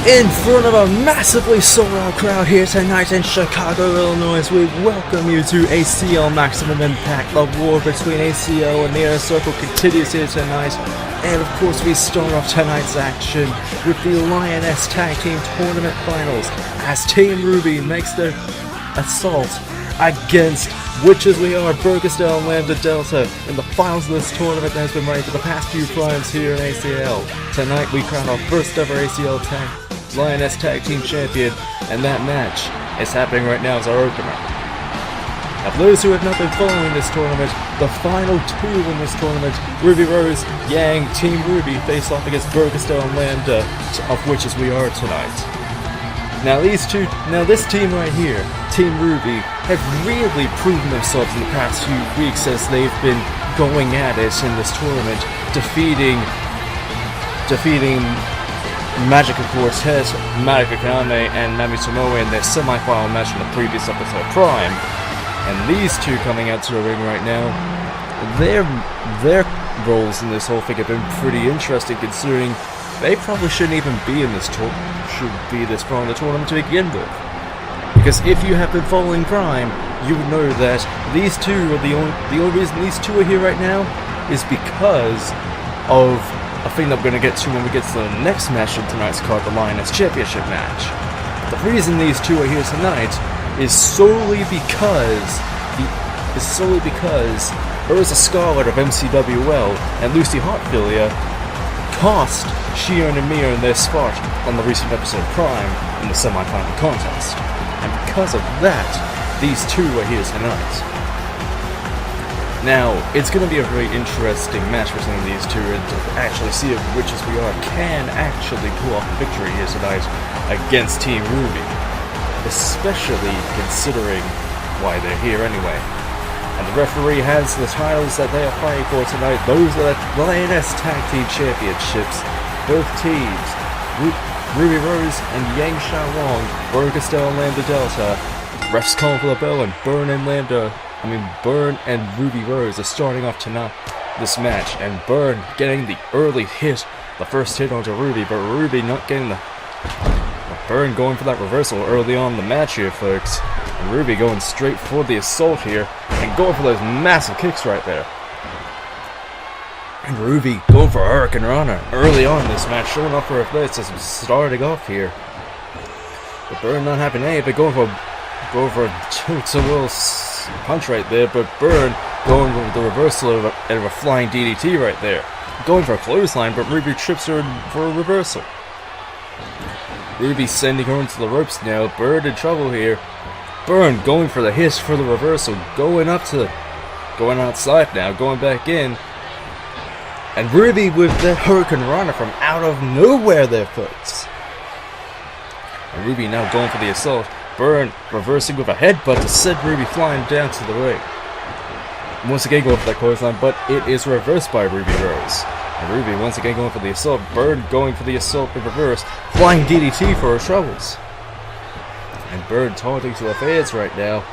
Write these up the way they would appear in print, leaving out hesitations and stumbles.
In front of a massively sold-out crowd here tonight in Chicago, Illinois, we welcome you to ACL Maximum Impact. The war between ACL and the Inner Circle continues here tonight. And of course we start off tonight's action with the Lioness Tag Team Tournament Finals as Team Ruby makes their assault against Witches We Are, Burgestel and Lambda Delta in the finals of this tournament that has been running for the past few primes here in ACL. Tonight we crown our first ever ACL Lioness Tag Team Champion, and that match is happening right now as our opener. Now, for those who have not been following this tournament, the final two in this tournament, Ruby Rose, Yang, Team Ruby, face off against Burgestel and Lambda, of Witches We Are tonight. Now this team right here, Team Ruby, have really proven themselves in the past few weeks as they've been going at it in this tournament, defeating Magica Quartet, Magica Kame, and Nami Tomoe in their semi-final match in the previous episode of Prime. And these two coming out to the ring right now, their roles in this whole thing have been pretty interesting, considering they probably shouldn't even be in this this far in the tournament to begin with. Because if you have been following Prime, you would know that these two are the only reason these two are here right now is because of a thing that we're going to get to when we get to the next match in tonight's card, the Lioness Championship match. The reason these two are here tonight is solely because Urza Scarlet of MCWL and Lucy Hartfilia cost Shion and Mia in their spot on the recent episode of Prime in the semi-final contest. And because of that, these two are here tonight. Now, it's going to be a very interesting match between these two, and to actually see if Witches We Are can actually pull off a victory here tonight against Team Ruby, especially considering why they're here anyway. And the referee has the titles that they are fighting for tonight. Those are the Lioness Tag Team Championships. Both teams, Ruby Rose and Yang Xiaowang, Burgestel and Lambda Delta. Refs calling for the bell, and Burn and Ruby Rose are starting off tonight this match, and Burn getting the early hit, the first hit onto Ruby, but Ruby not getting Burn going for that reversal early on in the match here, folks. And Ruby going straight for the assault here, and going for those massive kicks right there. And Ruby going for Hurricane Rana early on in this match, showing off her athletes as starting off here. But Burn not having any, but going for a tilt-a-will punch right there, but Burn going with the reversal of a flying DDT right there. Going for a clothesline, but Ruby trips her for a reversal. Ruby sending her into the ropes now. Burn in trouble here. Burn going for the hit for the reversal, going outside now, going back in. And Ruby with the Hurricane Rana from out of nowhere there, folks. And Ruby now going for the assault. Burn reversing with a headbutt to send Ruby flying down to the ring. Once again going for that clothesline, but it is reversed by Ruby Rose. And Ruby once again going for the assault. Burn going for the assault in reverse. Flying DDT for her troubles. And Burn taunting to her fans right now.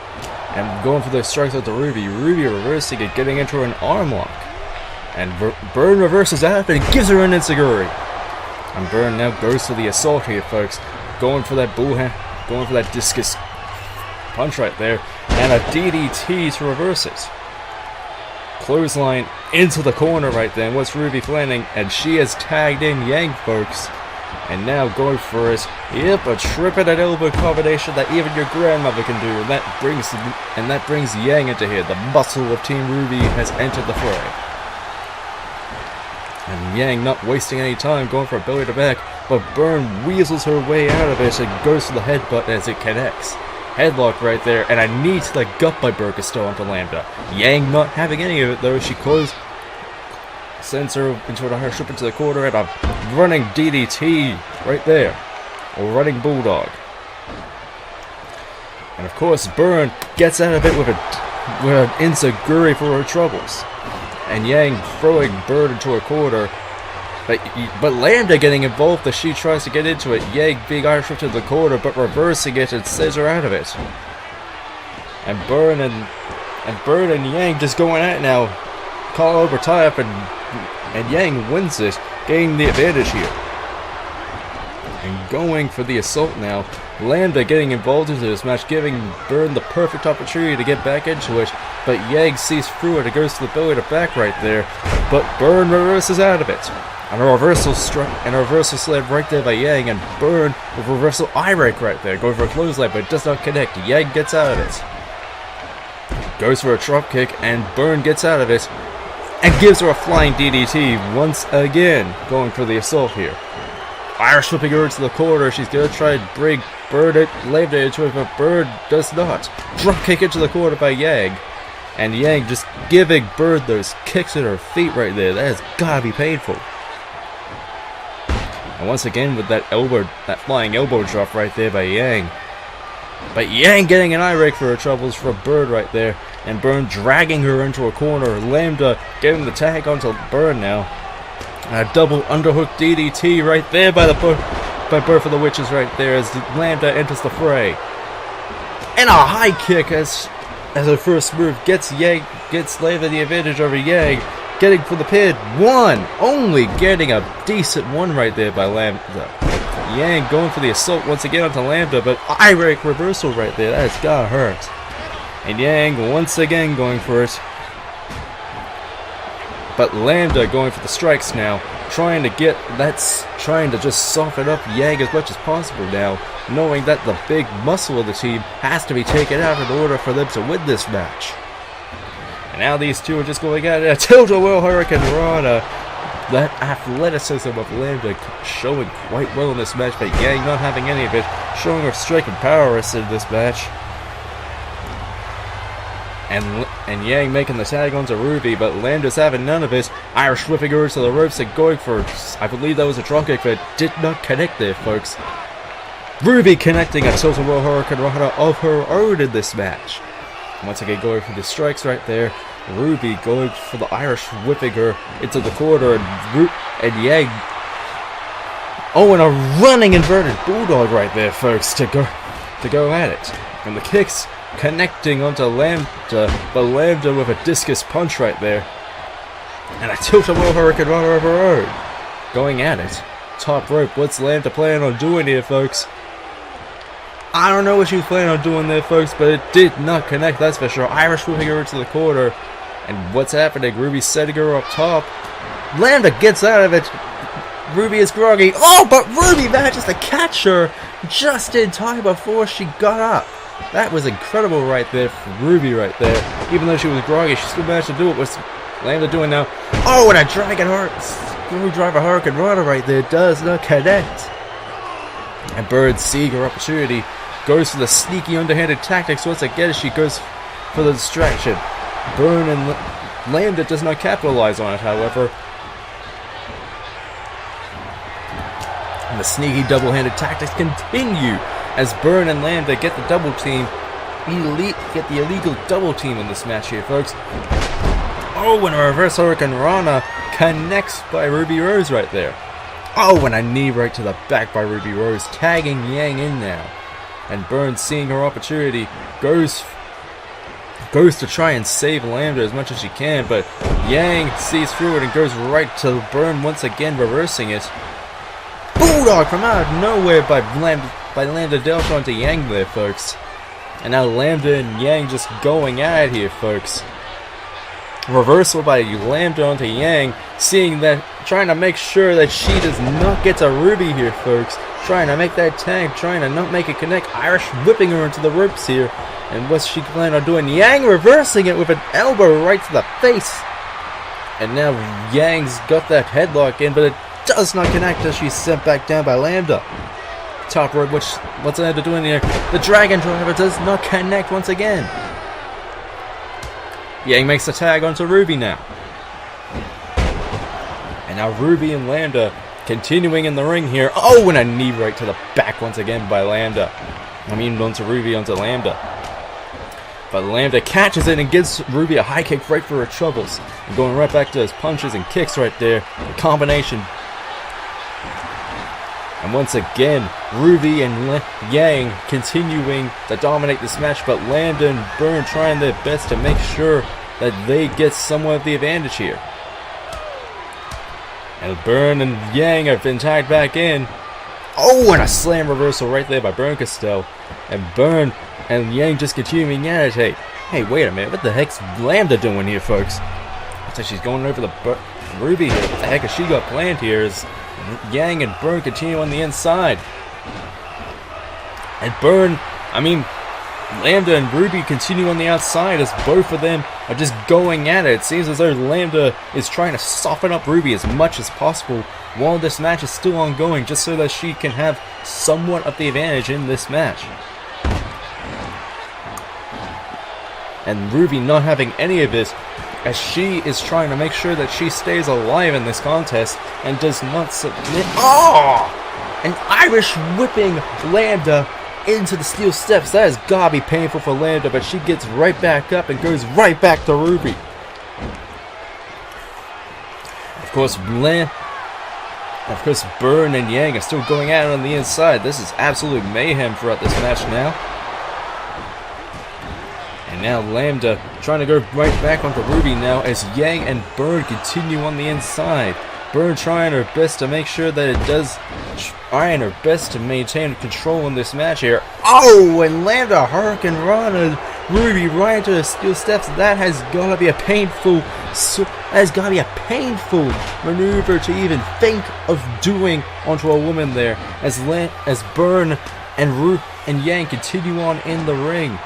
And going for those strikes out to Ruby. Ruby reversing it, getting into an arm lock. And Burn reverses that and gives her an enziguri. And Burn now goes for the assault here, folks. Going for that going for that discus punch right there, and a DDT to reverse it. Clothesline into the corner right there. What's Ruby planning? And she has tagged in Yang, folks. And now going for it. Yep, a trip and an elbow combination that even your grandmother can do. And that brings Yang into here. The muscle of Team Ruby has entered the fray. And Yang not wasting any time, going for a belly to back, but Burn weasels her way out of it and goes for the headbutt as it connects. Headlock right there, and a knee to the gut by Burgestel onto Lambda. Yang not having any of it though, she sends her into her strip into the corner and a running DDT right there. Or running Bulldog. And of course Burn gets out of it with an enziguri for her troubles. And Yang throwing Burn into a corner, but Lambda getting involved as she tries to get into it. Yang being Irish whipped to the corner, but reversing it and sends her out of it. And Burn and Yang just going at it now. Call over tie up, and Yang wins it, gaining the advantage here. and going for the assault now. Lambda getting involved into this match, giving Burn the perfect opportunity to get back into it, but Yang sees through it. It goes to the belly to back right there, but Burn reverses out of it. And a reversal sled right there by Yang, and Burn with reversal eye rake right there, going for a clothesline, but it does not connect. Yang gets out of it. Goes for a drop kick, and Burn gets out of it, and gives her a flying DDT once again, going for the assault here. Irish whipping her to the corner. She's going to try and bring Bird Lambda into it, but Bird does not. Drop kick into the corner by Yang. And Yang just giving Bird those kicks at her feet right there. That has got to be painful. And once again with that flying elbow drop right there by Yang. But Yang getting an eye rake for her troubles from Bird right there. And Burn dragging her into a corner. Lambda getting the tag onto Burn now. And a double underhook DDT right there by Bird for the Witches right there as Lambda enters the fray. And a high kick as her first move gets Lambda the advantage over Yang. Getting for the pin. Only getting a decent one right there by Lambda. Yang going for the assault once again onto Lambda, but eye rake reversal right there. That has gotta hurt. And Yang once again going for it. But Lambda going for the strikes now, trying to just soften up Yang as much as possible now, knowing that the big muscle of the team has to be taken out in order for them to win this match. And now these two are just going at it. A tilt-a-whirl Hurricane Rana. That athleticism of Lambda showing quite well in this match, but Yang not having any of it, showing her strength and prowess in this match. And Yang making the tag onto Ruby, but Lambda's having none of it. Irish whipping her to the ropes and going for, I believe that was a drop kick, but it did not connect there, folks. Ruby connecting a tilt-a-whirl Hurricane Rana of her own in this match. Once again going for the strikes right there. Ruby going for the Irish whipping her into the corner, and Yang. Oh, and a running inverted bulldog right there, folks, to go at it. And the kicks connecting onto Lambda, but Lambda with a discus punch right there. And a tilt-a-whirl Hurricane Rana of her own. Going at it. Top rope, what's Lambda planning on doing here, folks? I don't know what she was planning on doing there, folks, but it did not connect, that's for sure. Irish whipping her into the corner. And what's happening? Ruby's setting her up top. Lambda gets out of it. Ruby is groggy. Oh, but Ruby manages to catch her just in time before she got up. That was incredible right there for Ruby right there. Even though she was groggy, she still managed to do it. What's Lambda doing now? Oh, and a screwdriver Hurricane Rana right there does not connect. And Bird, seeing her opportunity, goes for the sneaky underhanded tactics once again as she goes for the distraction. Burn and Lambda does not capitalize on it, however. And the sneaky double-handed tactics continue as Burn and Lambda get the double team. Get the illegal double team in this match here, folks. Oh, and a reverse Hurricane Rana connects by Ruby Rose right there. Oh, and a knee right to the back by Ruby Rose, tagging Yang in now. And Burn, seeing her opportunity, goes to try and save Lambda as much as she can, but Yang sees through it and goes right to Burn once again, reversing it. Bulldog from out of nowhere by Lambda dealt onto Yang there, folks. And now Lambda and Yang just going at it here, folks. Reversal by Lambda onto Yang, seeing that, trying to make sure that she does not get to Ruby here, folks. Trying to make that tag, trying to not make it connect. Irish whipping her into the ropes here. And what's she planning on doing? Yang reversing it with an elbow right to the face. And now Yang's got that headlock in, but it does not connect as she's sent back down by Lambda. Top rope, what's Lambda doing here? The Dragon Driver does not connect once again. Yang makes the tag onto Ruby now. And now Ruby and Lambda continuing in the ring here. Oh, and a knee right to the back once again by Lambda. Onto Ruby, onto Lambda. But Lambda catches it and gives Ruby a high kick right for her troubles. And going right back to his punches and kicks right there. The combination. And once again, Ruby and Yang continuing to dominate this match, but Lambda and Burn trying their best to make sure that they get somewhat of the advantage here. And Burn and Yang have been tagged back in. Oh, and a slam reversal right there by Burn Castell. And Burn and Yang just continuing at it. Hey, wait a minute. What the heck's Lambda doing here, folks? Looks like she's going over the Ruby here. What the heck has she got planned here? Is Yang and Burn continue on the inside. And Lambda and Ruby continue on the outside as both of them are just going at it. It seems as though Lambda is trying to soften up Ruby as much as possible while this match is still ongoing, just so that she can have somewhat of the advantage in this match. And Ruby not having any of this, as she is trying to make sure that she stays alive in this contest and does not submit. Oh! An Irish whipping Lambda into the steel steps. That has gotta be painful for Lambda, but she gets right back up and goes right back to Ruby. Of course, Burn and Yang are still going at it on the inside. This is absolute mayhem throughout this match now. And now Lambda trying to go right back onto Ruby now as Yang and Burn continue on the inside. Burn trying her best to make sure that it does, trying her best to maintain control in this match here. Oh, and Lambda Hurricane Rana Ruby right into the steel steps. That has got to be a painful, maneuver to even think of doing onto a woman there. As Burn and Yang continue on in the ring.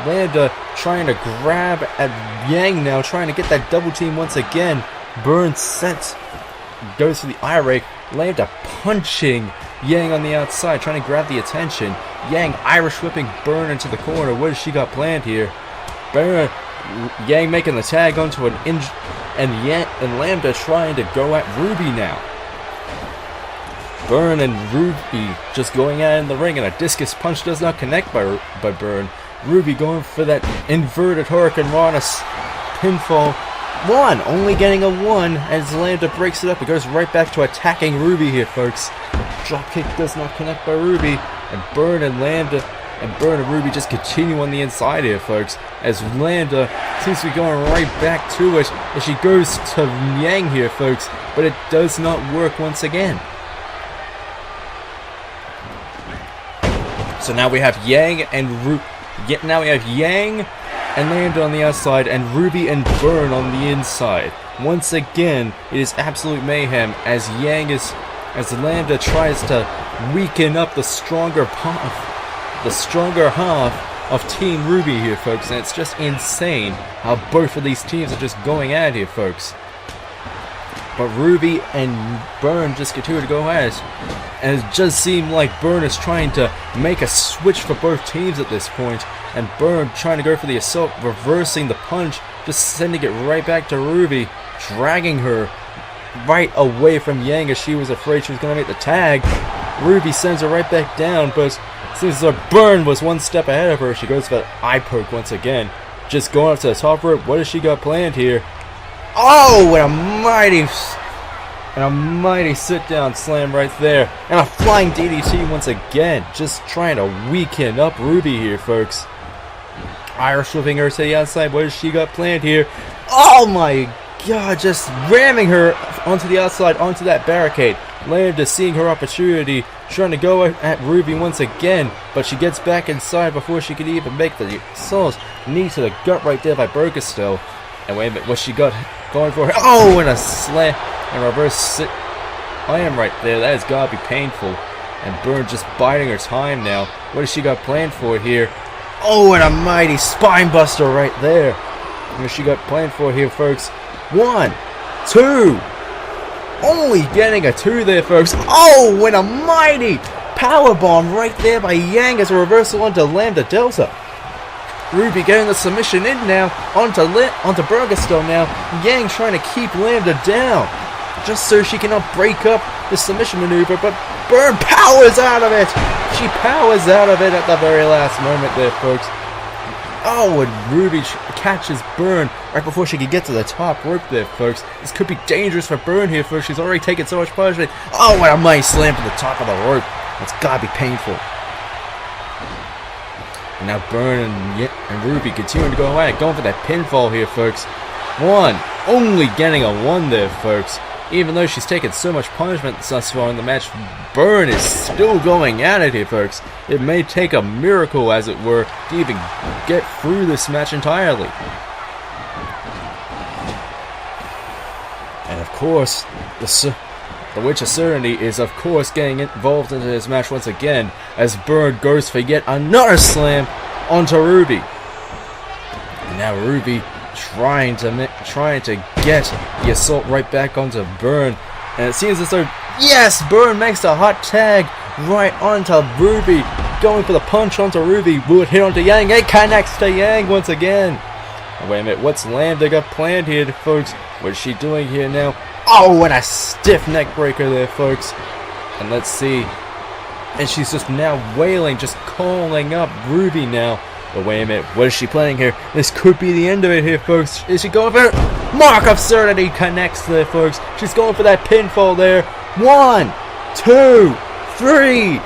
Lambda trying to grab at Yang now, trying to get that double team once again. Burn goes for the eye rake. Lambda punching Yang on the outside, trying to grab the attention. Yang Irish whipping Burn into the corner. What has she got planned here? Yang making the tag onto an and Lambda trying to go at Ruby now. Burn and Ruby just going at it in the ring, and a discus punch does not connect by Burn. Ruby going for that inverted Hurricane Rana pinfall. Only getting a 1 as Lambda breaks it up. It goes right back to attacking Ruby here, folks. Dropkick does not connect by Ruby, and Burn and Ruby just continue on the inside here, folks. As Lambda seems to be going right back to it as she goes to Yang here, folks, but it does not work once again. So now we have Yang and Lambda on the outside, and Ruby and Burn on the inside. Once again, it is absolute mayhem as Lambda tries to weaken up the stronger half of Team Ruby here, folks. And it's just insane how both of these teams are just going at it here, folks. But Ruby and Burn just continue to go at it. And it does seem like Burn is trying to make a switch for both teams at this point. And Burn trying to go for the assault, reversing the punch, just sending it right back to Ruby, dragging her right away from Yang as she was afraid she was going to make the tag. Ruby sends her right back down, but since Burn was one step ahead of her, she goes for that eye poke once again. Just going up to the top rope. What has she got planned here? Oh, and a mighty sit-down slam right there. And a flying DDT once again. Just trying to weaken up Ruby here, folks. Irish whipping her to the outside. What has she got planned here? Oh my god, just ramming her onto the outside, onto that barricade. Lambda seeing her opportunity, trying to go at Ruby once again, but she gets back inside before she can even make the assault. Knee to the gut right there by Burkestel. And wait a minute, what she got going for her? Oh, and a slam and reverse sit. I am right there. That has got to be painful. And Burn just biding her time now. What has she got planned for here? Oh, and a mighty spine buster right there. What has she got planned for here, folks? 1, 2. Only getting a 2 there, folks. Oh, and a mighty powerbomb right there by Yang as a reversal onto Lambda Delta. Ruby getting the submission in now onto Burgestone now. Yang trying to keep Lambda down just so she cannot break up the submission maneuver, but Burn powers out of it. She powers out of it at the very last moment there, folks. Oh, and Ruby catches Burn right before she can get to the top rope there, folks. This could be dangerous for Burn here, folks. She's already taken so much punishment. Oh, and a mighty slam to the top of the rope. That's gotta be painful. And now Burn and Ruby continuing to go at it, going for that pinfall here, folks. 1, only getting a 1 there, folks. Even though she's taken so much punishment thus far in the match, Burn is still going at it here, folks. It may take a miracle, as it were, to even get through this match entirely. And of course, the Witch of Serenity is of course getting involved into this match once again, as Burn goes for yet another slam onto Ruby. And now Ruby trying to get the assault right back onto Burn, and it seems as though, yes, Burn makes a hot tag right onto Ruby, going for the punch onto Ruby. Will it hit onto Yang? It connects to Yang once again. Oh, wait a minute, what's Lambda got planned here, folks? What is she doing here now? Oh, and a stiff neck breaker there, folks. And let's see. And she's just now wailing, just calling up Ruby now. But wait a minute, what is she planning here? This could be the end of it here, folks. Is she going for it? Mark of Serenity connects there, folks. She's going for that pinfall there. 1, 2, 3.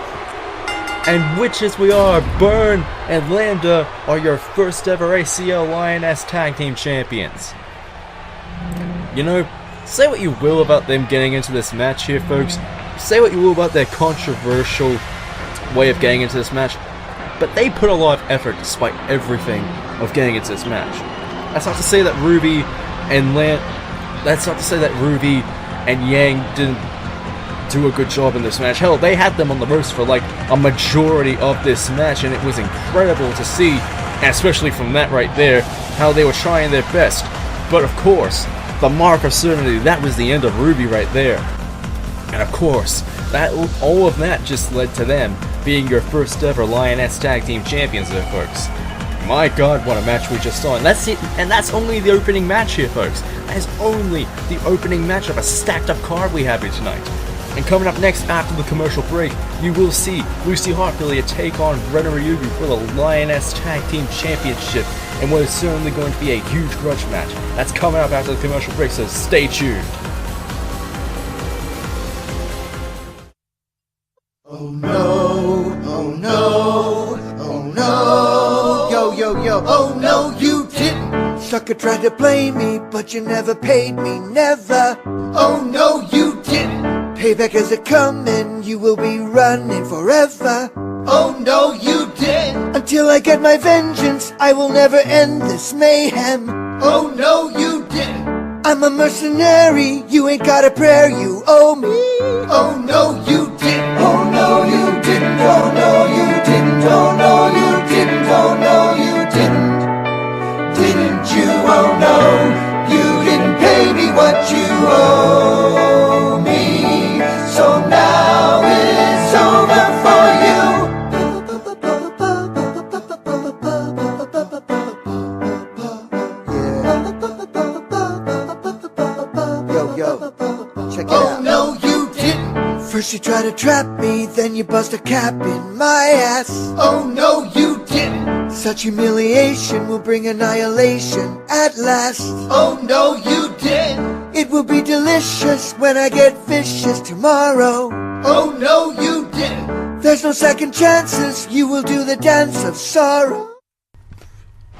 And which as we are, Burn and Lambda are your first ever ACL Lioness Tag Team Champions. You know, say what you will about them getting into this match here, folks. Say what you will about their controversial way of getting into this match. But they put a lot of effort despite everything of getting into this match. That's not to say that Ruby and Yang didn't do a good job in this match. Hell, they had them on the ropes for like a majority of this match, and it was incredible to see, and especially from that right there, how they were trying their best. But of course, the Mark of Serenity, that was the end of Ruby right there. And of course, all of that just led to them being your first ever Lioness Tag Team Champions there, folks. My god, what a match we just saw. And that's it, and that's only the opening match here, folks. That is only the opening match of a stacked up card we have here tonight. And coming up next after the commercial break, you will see Lucy Hartfilia take on Rena for the Lioness Tag Team Championship, and what is certainly going to be a huge grudge match. That's coming up after the commercial break, so stay tuned. Oh no, oh no, oh no, yo, yo, yo, oh no, you didn't. Sucker tried to blame me, but you never paid me, never. Oh no, you didn't. Payback is a coming, you will be running forever. Oh no, you didn't. Until I get my vengeance, I will never end this mayhem. Oh no, you didn't. I'm a mercenary, you ain't got a prayer, you owe me. Oh no, you didn't. Oh no, you didn't. Oh no, you didn't. Oh no, you didn't. Oh no, you didn't. Didn't you? Oh no, you didn't pay me what you owe me. So now it's over for you. Yo, yo, check it out. Oh no, you didn't. First you try to trap me, then you bust a cap in my ass. Oh no, you didn't. Such humiliation will bring annihilation at last. Oh no, you didn't. It will be delicious when I get vicious tomorrow. Oh no, you didn't. There's no second chances, you will do the dance of sorrow.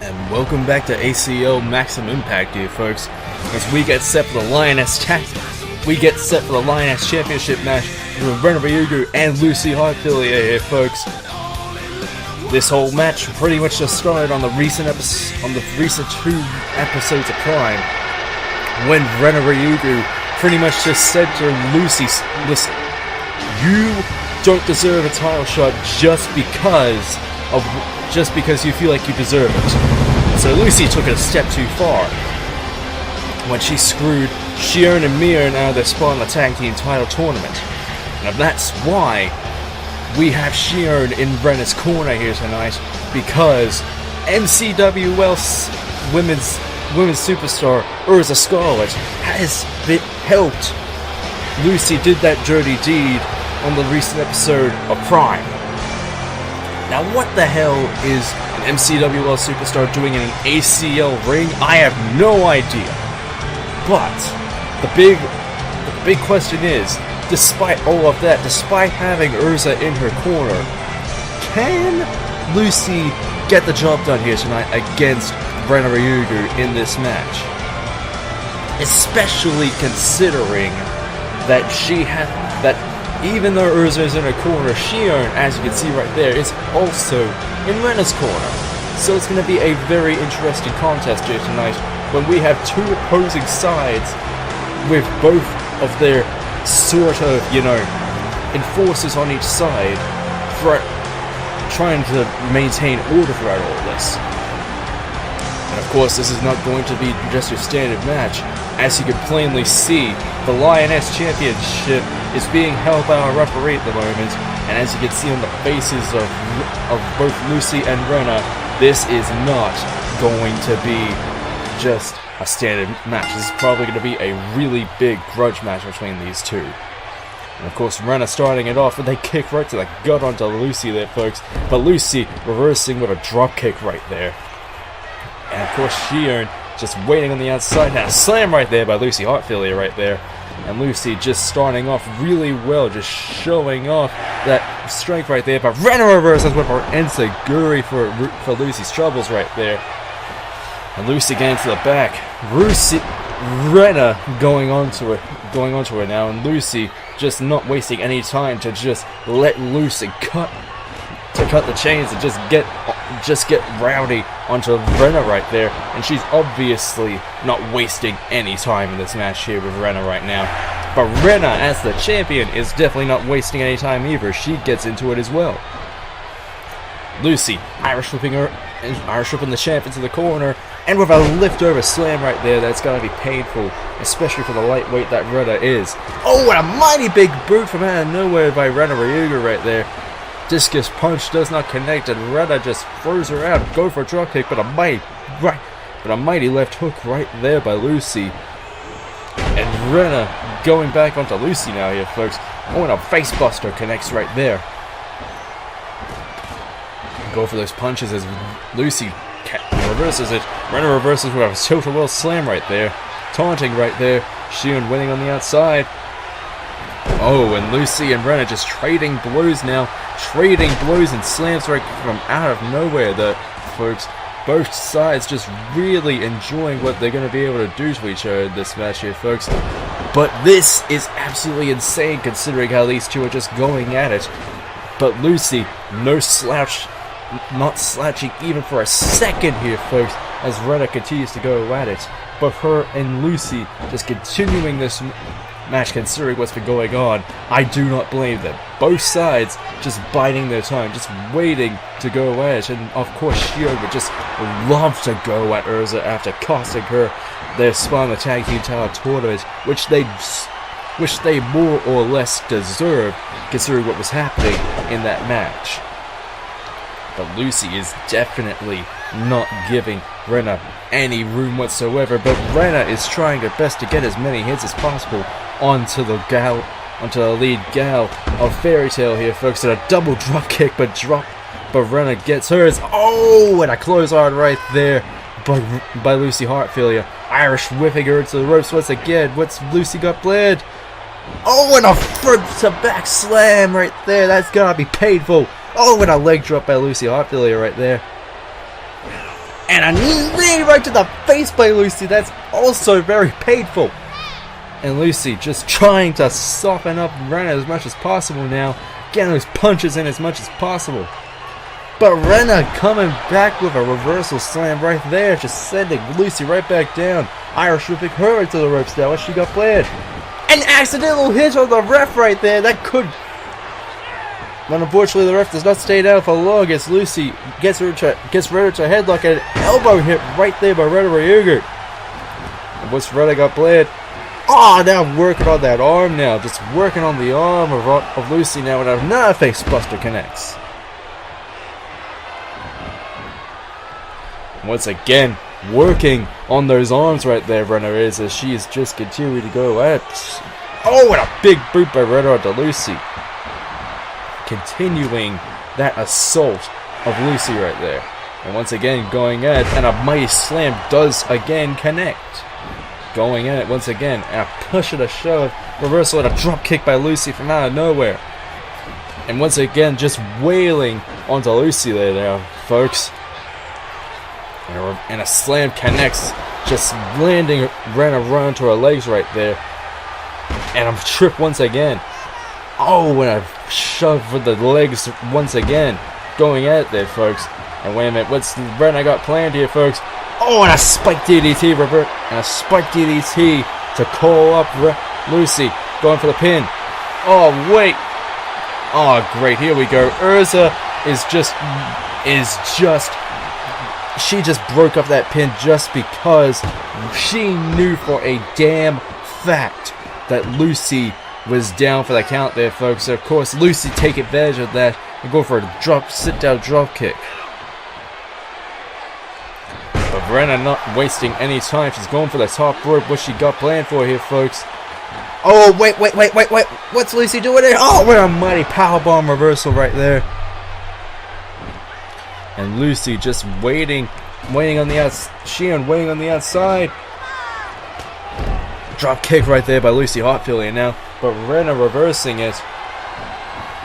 And welcome back to ACL Maximum Impact here, folks. As we get set for the Lioness Championship match with Rena and Lucy Hartfilia here, folks. This whole match pretty much just started on the recent two episodes of Prime, when Rena pretty much just said to Lucy, listen, you don't deserve a title shot just because you feel like you deserve it. So Lucy took it a step too far when she screwed Shion and Mion out of their spot in the tag team title tournament. Now that's why we have Shion in Rena's corner here tonight, because MCWL women's superstar Urza Scarlet has helped Lucy did that dirty deed on the recent episode of Prime. Now what the hell is an MCWL superstar doing in an ACL ring? I have no idea. But the big question is, despite all of that, despite having Urza in her corner, can Lucy get the job done here tonight against Rena in this match? Especially considering that even though Urza is in a corner, Shion, as you can see right there, is also in Rena's corner. So it's going to be a very interesting contest here tonight when we have two opposing sides with both of their sort of, you know, enforcers on each side for trying to maintain order throughout all this. And of course, this is not going to be just your standard match. As you can plainly see, the Lioness Championship is being held by our referee at the moment, and as you can see on the faces of both Lucy and Rena, this is not going to be just a standard match. This is probably going to be a really big grudge match between these two. And of course, Rena starting it off with a kick right to the gut onto Lucy there, folks. But Lucy reversing with a drop kick right there. And of course, Shion just waiting on the outside. Now, slam right there by Lucy Heart Failure right there. And Lucy just starting off really well, just showing off that strength right there. But Rena reverses with her enziguri for Lucy's troubles right there. And Lucy getting to the back. Rena going on to her now, and Lucy just not wasting any time to just let loose and cut the chains and just get rowdy onto Rena right there. And she's obviously not wasting any time in this match here with Rena right now. But Rena, as the champion, is definitely not wasting any time either. She gets into it as well. Lucy Irish whipping the champ into the corner, and with a liftover slam right there, that's gotta be painful, especially for the lightweight that Rena is. Oh, and a mighty big boot from out of nowhere by Rena Ryuga right there. Discus punch does not connect, and Rena just throws her out. Go for a drop kick, but a mighty left hook right there by Lucy. And Rena going back onto Lucy now here, folks. Oh, and a face buster connects right there. Go for those punches as Lucy reverses it. Rena reverses with a total well slam right there. Taunting right there. Shion winning on the outside. Oh, and Lucy and Rena just trading blows now. Trading blows and slams right from out of nowhere. The folks, both sides just really enjoying what they're going to be able to do to each other in this match here, folks. But this is absolutely insane considering how these two are just going at it. But Lucy, no slouch. Not slouching even for a second here, folks, as Rena continues to go at it. But her and Lucy just continuing this match considering what's been going on. I do not blame them. Both sides just biding their time, just waiting to go at it. And of course, Shion would just love to go at Urza after costing her their spot in the Tag Team Title tournament, which they more or less deserved considering what was happening in that match. But Lucy is definitely not giving Rena any room whatsoever. But Rena is trying her best to get as many hits as possible onto the lead gal of Fairy Tail here, folks. And a double drop kick, but Rena gets hers. Oh, and a clothesline right there by Lucy Heart Failure. Irish whipping her into the ropes once again. What's Lucy got planned? Oh, and a front to back slam right there. That's gotta be painful. Oh, and a leg drop by Lucy Heart Failure right there. And a knee right to the face by Lucy. That's also very painful. And Lucy just trying to soften up Rena as much as possible now. Getting those punches in as much as possible. But Rena coming back with a reversal slam right there. Just sending Lucy right back down. Irish whipping her into the ropes now. What she got planned? An accidental hit on the ref right there. That could... But unfortunately, the ref does not stay down for long as Lucy gets Rena to headlock and an elbow hit right there by Rena Ryuga. And what's Rena got planned? Oh, now working on that arm now. Just working on the arm of Lucy now, and another face buster connects. Once again, working on those arms right there, Rena is, as she is just continuing to go at. Oh, and a big boot by Rena onto Lucy. Continuing that assault of Lucy right there. And once again going at it, and a mighty slam does again connect. Going at it once again, and a push and a shove. Reversal and a drop kick by Lucy from out of nowhere. And once again just wailing onto Lucy there now, folks. And a slam connects, just landing Rena right onto her legs right there. And I'm tripped once again. Oh, and a shove with the legs once again. Going at it there, folks. And wait a minute, what's Rena got planned here, folks? Oh, and a spike DDT revert. And a spike DDT to call up Lucy. Going for the pin. Oh, wait. Oh, great. Here we go. Urza she just broke up that pin just because she knew for a damn fact that Lucy was down for the count there, folks. So, of course, Lucy take advantage of that and go for a sit-down drop kick. But Rena not wasting any time. She's going for the top rope. What she got planned for here, folks? Oh, wait. What's Lucy doing there? Oh, what a mighty powerbomb reversal right there. And Lucy just waiting on the outside. Shion waiting on the outside. Drop kick right there by Lucy Hotfield now. But Rena reversing it.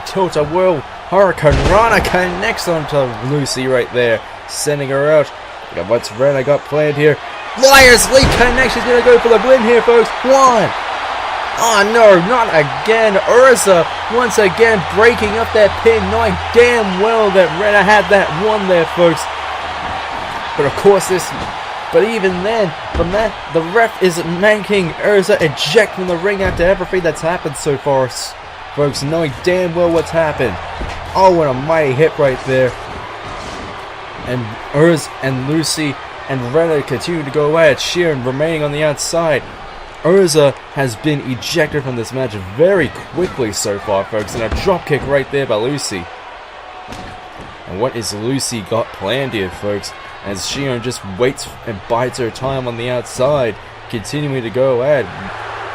Tilt-a-whirl Hurricane Rana connects onto Lucy right there. Sending her out. What's Rena got planned here? Liar's Leap connect. She's going to go for the win here, folks. One. Oh no, not again. Urza once again breaking up that pin, knowing damn well that Rena had that one there, folks. But of course even then, from that, the ref is making Urza eject from the ring after everything that's happened so far, folks, knowing damn well what's happened. Oh, what a mighty hit right there. And Urza and Lucy and Rena continue to go at it. Sheeran remaining on the outside. Urza has been ejected from this match very quickly so far, folks, and a dropkick right there by Lucy. And what is Lucy got planned here, folks? As Shion just waits and bides her time on the outside, continuing to go at.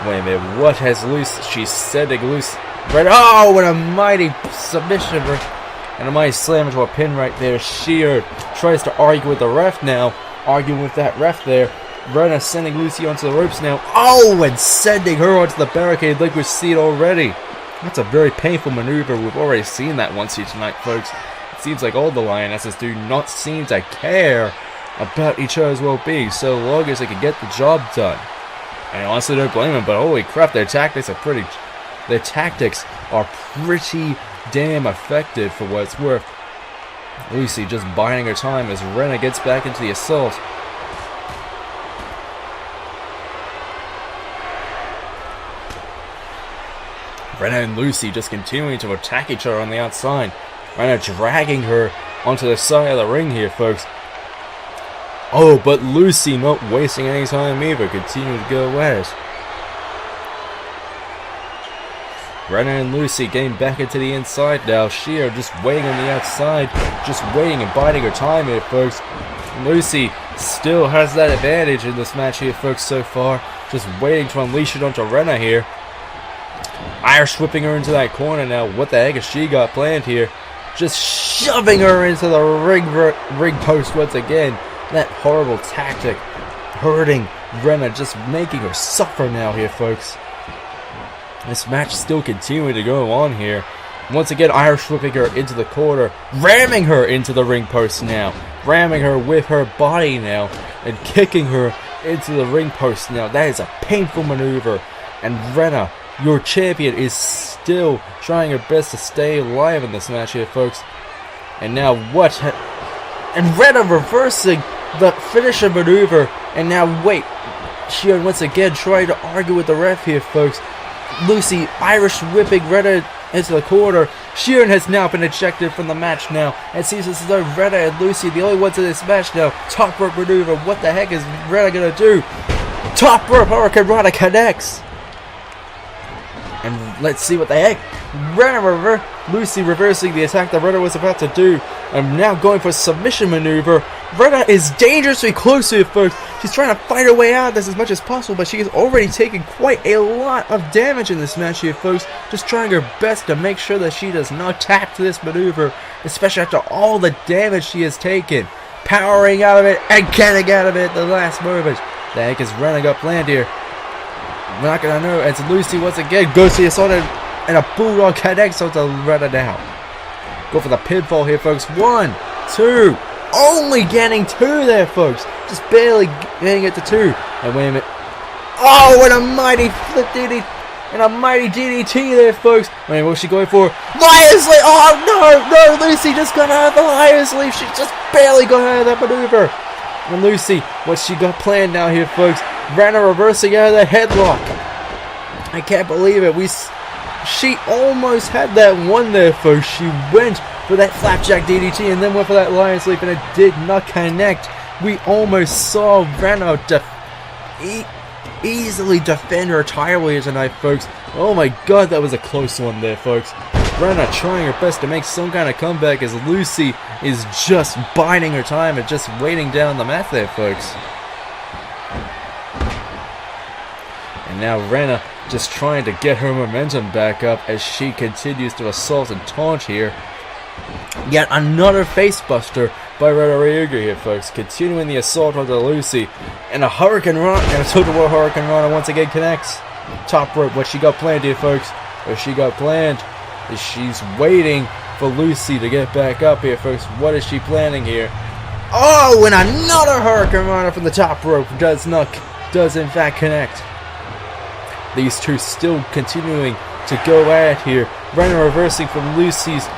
Wait a minute, what has Lucy? She's setting Lucy. Oh, what a mighty submission and a mighty slam into a pin right there. Shion tries to argue with the ref now, arguing with that ref there. Rena sending Lucy onto the ropes now. Oh, and sending her onto the barricade like we've seen already. That's a very painful maneuver. We've already seen that once here tonight, folks. It seems like all the Lionesses do not seem to care about each other's well-being so long as they can get the job done. And I honestly don't blame them, but holy crap, their tactics are pretty damn effective for what it's worth. Lucy just biding her time as Rena gets back into the assault. Rena and Lucy just continuing to attack each other on the outside. Rena dragging her onto the side of the ring here, folks. Oh, but Lucy not wasting any time either, continuing to go at it. Rena and Lucy getting back into the inside now. Shia just waiting on the outside, just waiting and biding her time here, folks. Lucy still has that advantage in this match here, folks, so far. Just waiting to unleash it onto Rena here. Irish whipping her into that corner now. What the heck has she got planned here? Just shoving her into the ring post once again. That horrible tactic hurting Rena, just making her suffer now here, folks. This match still continuing to go on here. Once again, Irish whipping her into the corner, ramming her into the ring post now. Ramming her with her body now, and kicking her into the ring post now. That is a painful maneuver. And Rena, your champion, is still trying her best to stay alive in this match here, folks. And now what? And Rena reversing the finisher maneuver. And now wait, she once again trying to argue with the ref here, folks. Lucy Irish whipping Rena into the corner. Sheeran has now been ejected from the match now. And seems as though Rena and Lucy are the only ones in this match now. Top rope maneuver. What the heck is Rena gonna do? Top rope Hurricane Rana connects. And let's see what the heck. Lucy reversing the attack that Rena was about to do. And now going for a submission maneuver. Rena is dangerously close to it, folks. She's trying to fight her way out of this as much as possible, but she has already taken quite a lot of damage in this match here, folks. Just trying her best to make sure that she does not tap to this maneuver, especially after all the damage she has taken. Powering out of it and getting out of it at the last moment. The heck is Rena got planned here? We're not gonna know. It's Lucy once again goes to the assault and a bulldog connects onto Rena now. Go for the pinfall here, folks. 1, 2. Only getting 2 there, folks. Just barely getting it to 2. And wait a minute. Oh, what a mighty flip DDT. And a mighty DDT there, folks. I mean, what's she going for? Lioness Leap! Oh, no! Lucy just got out of the Lioness Leap. She just barely got out of that maneuver. And Lucy, what she got planned now here, folks? Rena reversing out of that headlock. I can't believe it. She almost had that one there, folks. She went for that flapjack DDT and then went for that Lioness Leap, and it did not connect. We almost saw Rena easily defend her title here tonight, folks. Oh my god, that was a close one there, folks. Rena trying her best to make some kind of comeback as Lucy is just biding her time and just waiting down the mat there, folks. And now Rena just trying to get her momentum back up as she continues to assault and taunt here. Yet another facebuster by Rena Ryuga here, folks, continuing the assault onto Lucy. And a Hurricane Rana, and a Total War Hurricane Rana once again connects. Top rope, what she got planned here, folks. What she got planned is she's waiting for Lucy to get back up here, folks. What is she planning here? Oh, and another Hurricane Rana from the top rope does in fact connect. These two still continuing to go at it here. Rena reversing from Lucy's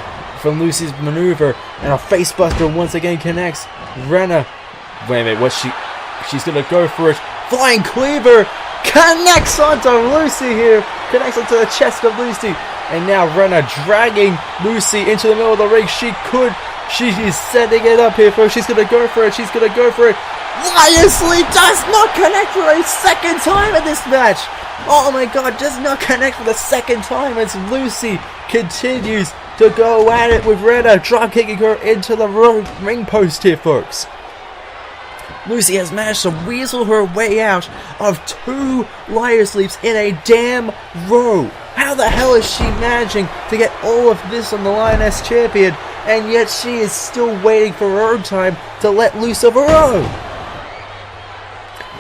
maneuver, and a facebuster once again connects. Rena, wait a minute, she's gonna go for it. Flying Cleaver connects onto Lucy here, connects onto the chest of Lucy, and now Rena dragging Lucy into the middle of the ring. She is setting it up here, folks. She's gonna go for it. Lioness Leap does not connect for a second time in this match. Oh my god, does not connect for the second time as Lucy continues to go at it with Rena, drop kicking her into the ring post here, folks. Lucy has managed to weasel her way out of 2 Lioness Leaps in a damn row. How the hell is she managing to get all of this on the Lioness Champion, and yet she is still waiting for her own time to let loose of her own?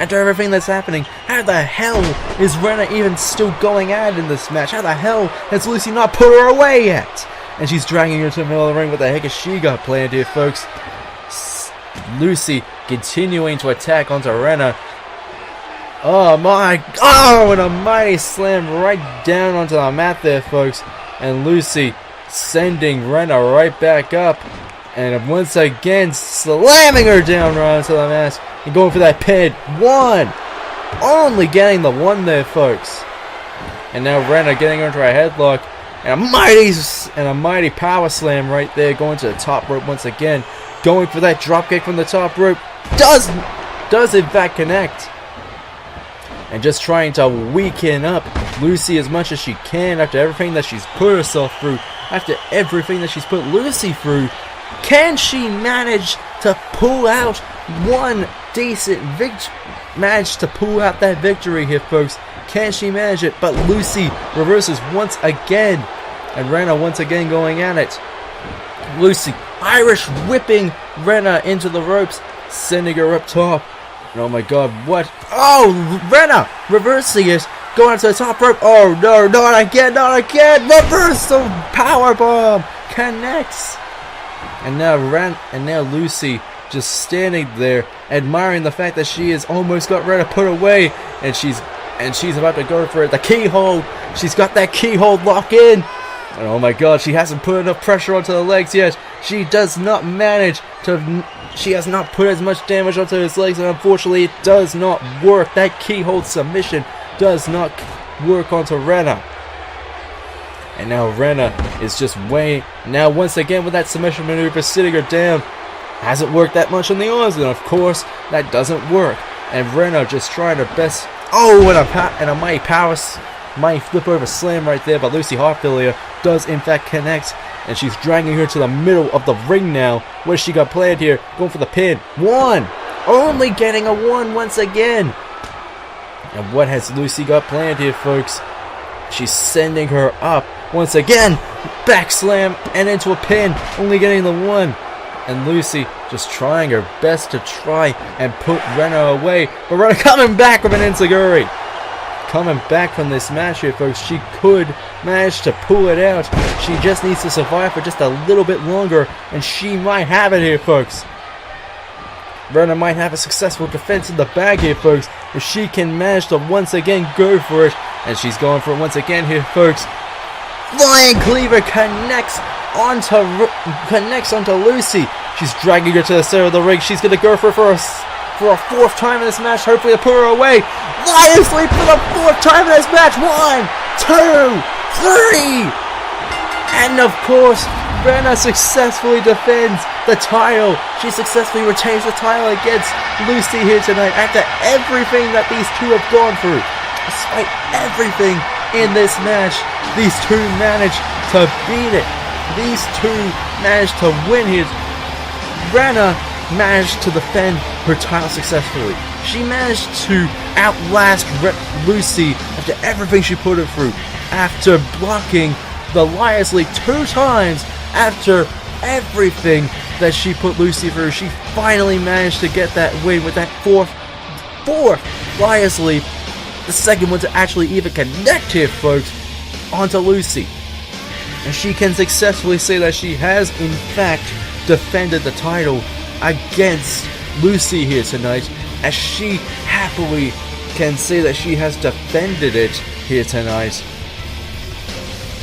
After everything that's happening, how the hell is Rena even still going at it in this match? How the hell has Lucy not put her away yet? And she's dragging her to the middle of the ring. What the heck has she got planned here, folks? Lucy continuing to attack onto Rena. Oh my, and a mighty slam right down onto the mat there, folks. And Lucy sending Rena right back up. And once again, slamming her down right onto the mat. And going for that pin. One! Only getting the one there, folks. And now Rena getting her into a headlock. And a mighty power slam right there, going to the top rope once again. Going for that drop kick from the top rope. Does in fact connect. And just trying to weaken up Lucy as much as she can after everything that she's put herself through. After everything that she's put Lucy through. Can she manage to pull out one decent manage to pull out that victory here, folks? Can she manage it? But Lucy reverses once again. And Rena once again going at it. Lucy Irish whipping Rena into the ropes, sending her up top. And oh my god, what? Oh, Rena reversing it, going to the top rope. Oh no, not again. Reversal powerbomb connects. And now Lucy just standing there, admiring the fact that she has almost got Rena put away, and she's about to go for it. The keyhole. She's got that keyhole lock in. And oh my god, she hasn't put enough pressure onto the legs yet. She has not put as much damage onto his legs, and unfortunately it does not work. That keyhole submission does not work onto Rena. And now Rena is just now once again with that submission maneuver, sitting her down. Hasn't worked that much on the arms, and of course that doesn't work. And Rena just trying her best. Oh, and a mighty flip over slam right there, but Lucy Hartfilia does in fact connect, and she's dragging her to the middle of the ring now. What she got planned here? Going for the pin. One! Only getting a one once again. And what has Lucy got planned here, folks? She's sending her up once again. Back slam and into a pin. Only getting the one. And Lucy just trying her best to try and put Rena away. But Rena coming back with an enziguri. Coming back from this match here, folks. She could manage to pull it out. She just needs to survive for just a little bit longer, and she might have it here, folks. Rena might have a successful defense in the bag here, folks, if she can manage to once again go for it and she's going for it once again here, folks. Lion Cleaver connects onto Lucy. She's dragging her to the center of the ring. She's gonna go for a fourth time in this match, hopefully to put her away. Lion Sleep for the fourth time in this match. 1, 2, 3, and of course, Rena successfully defends the title. She successfully retains the title against Lucy here tonight after everything that these two have gone through. Despite everything in this match, these two managed to beat it. These two managed to win here. Rena managed to defend her title successfully. She managed to outlast Lucy after everything she put her through. After blocking the Lioness League 2 times, after everything that she put Lucy through, she finally managed to get that win with that fourth Lioness League. The second one to actually even connect here, folks, onto Lucy. And she can successfully say that she has, in fact, defended the title against Lucy here tonight, as she happily can say that she has defended it here tonight.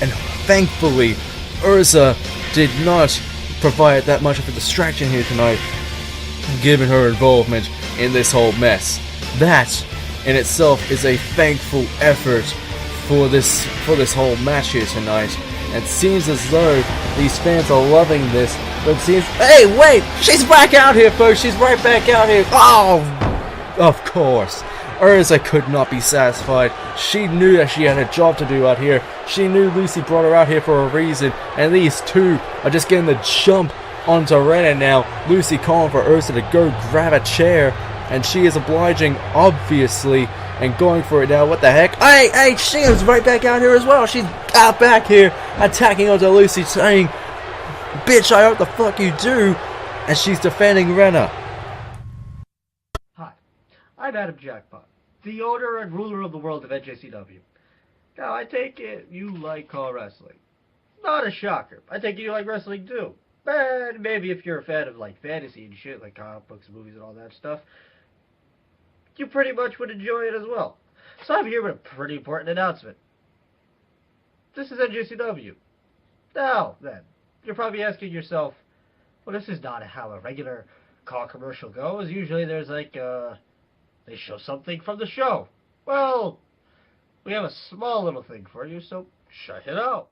And thankfully, Urza did not provide that much of a distraction here tonight, given her involvement in this whole mess. That in itself is a thankful effort for this whole match here tonight. And it seems as though these fans are loving this, but it seems... Hey, wait! She's back out here, folks! She's right back out here! Oh! Of course. Urza could not be satisfied. She knew that she had a job to do out here. She knew Lucy brought her out here for a reason, and these two are just getting the jump onto Rena now. Lucy calling for Urza to go grab a chair, and she is obliging, obviously, and going for it now. What the heck? Hey, she is right back out here as well. She's out back here, attacking onto Lucy, saying, "Bitch, I hope the fuck you do," and she's defending Rena. Hi, I'm Adam Jackpot, the owner and ruler of the world of NJCW. Now, I take it you like car wrestling. Not a shocker. I take it you like wrestling too. And maybe if you're a fan of like fantasy and shit, like comic books, movies, and all that stuff, you pretty much would enjoy it as well. So I'm here with a pretty important announcement. This is NJCW. Now then, you're probably asking yourself, well, this is not how a regular car commercial goes. Usually there's like, they show something from the show. Well, we have a small little thing for you, so check it out.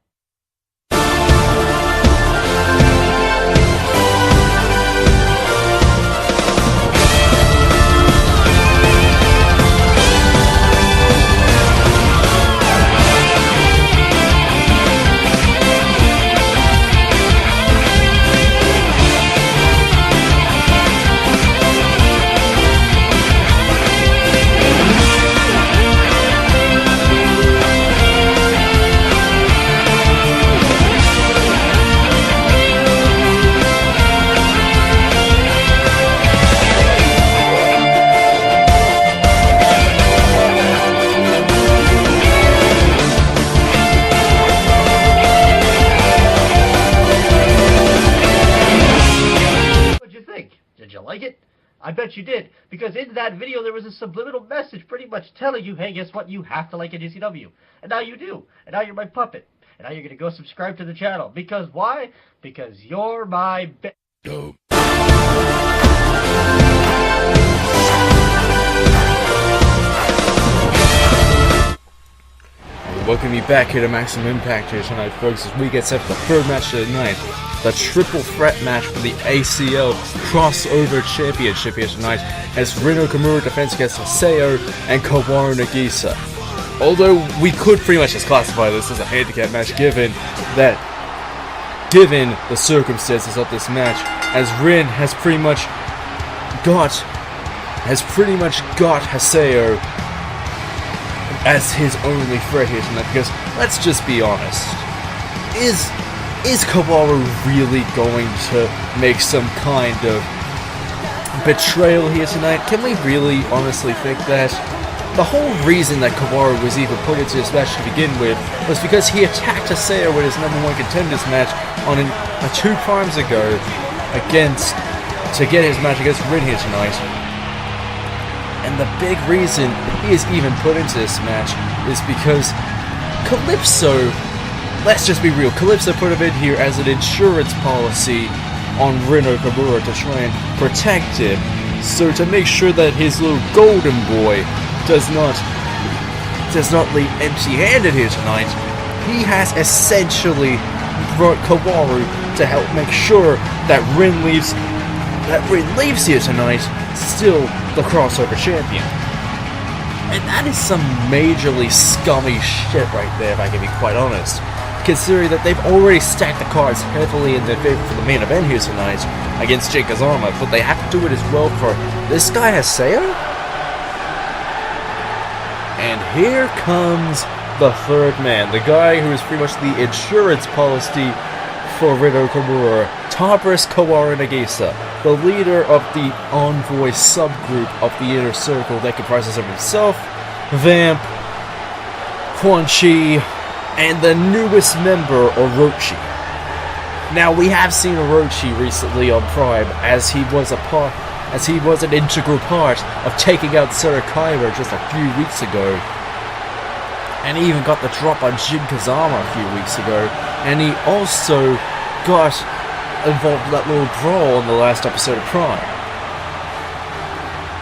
I bet you did, because in that video there was a subliminal message pretty much telling you, hey, guess what, you have to like NJCW. And now you do. And now you're my puppet. And now you're going to go subscribe to the channel. Because why? Because you're my dope. Welcome you back here to Maximum Impact here tonight, folks, as we get set for the third match of the night. The triple threat match for the ACL Crossover Championship here tonight, as Rin and Kaworu defends against Haseo and Kaworu Nagisa. Although we could pretty much just classify this as a handicap match given the circumstances of this match, as Rin has pretty much got Haseo as his only threat here tonight, because let's just be honest, is Kaworu really going to make some kind of betrayal here tonight? Can we really honestly think that? The whole reason that Kaworu was even put into this match to begin with was because he attacked Haseo with his #1 contenders match on a 2 times ago to get his match against Rin here tonight. And the big reason he is even put into this match is because Calypso, let's just be real, Calypso put him in here as an insurance policy on Rin and Kaworu to try and protect him. So to make sure that his little golden boy does not leave empty-handed here tonight, he has essentially brought Kaworu to help make sure that Rin leaves here tonight still the crossover champion. And that is some majorly scummy shit right there, if I can be quite honest. Considering that they've already stacked the cards heavily in their favor for the main event here tonight against Jin Kazama, but they have to do it as well for this guy Haseo. And here comes the third man, the guy who is pretty much the insurance policy for Rin and Kaworu, Tabris Kaworu Nagisa, the leader of the Envoys subgroup of the Inner Circle that comprises of himself, Vamp, Quan Chi, and the newest member, Orochi. Now, we have seen Orochi recently on Prime as he was an integral part of taking out Sarakaira just a few weeks ago. And he even got the drop on Jin Kazama a few weeks ago. And he also got involved in that little brawl in the last episode of Prime.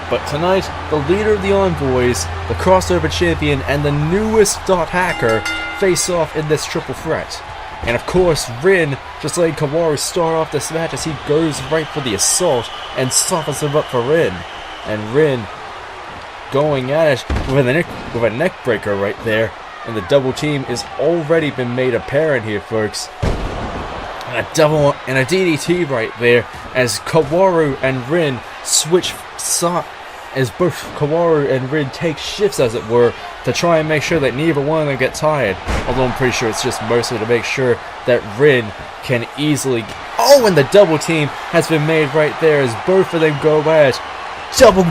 But tonight, the leader of the Envoys, the crossover champion, and the newest dot hacker face off in this triple threat. And of course, Rin just letting Kaworu start off this match as he goes right for the assault and softens him up for Rin. And Rin going at it with a neck breaker right there. And the double team is already been made apparent here, folks. And a DDT right there as Kaworu and Rin switch sides. As both Kaworu and Rin take shifts, as it were, to try and make sure that neither one of them get tired. Although I'm pretty sure it's just mostly to make sure that Rin can easily... Oh, and the double team has been made right there as both of them go at double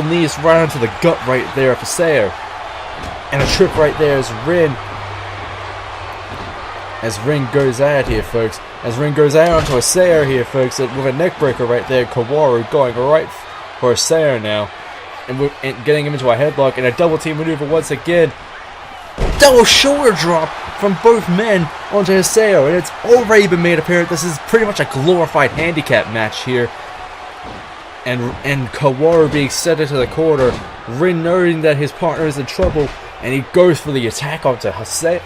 knees right onto the gut right there of Haseo. And a trip right there as Rin goes at it here, folks. As Rin goes out onto Haseo here, folks, with a neck breaker right there. Kaworu going right for Haseo now, and getting him into a headlock and a double team maneuver once again. Double shoulder drop from both men onto Haseo, and it's already been made apparent this is pretty much a glorified handicap match here. And Kaworu being sent into the corner, Rin noting that his partner is in trouble, and he goes for the attack onto Haseo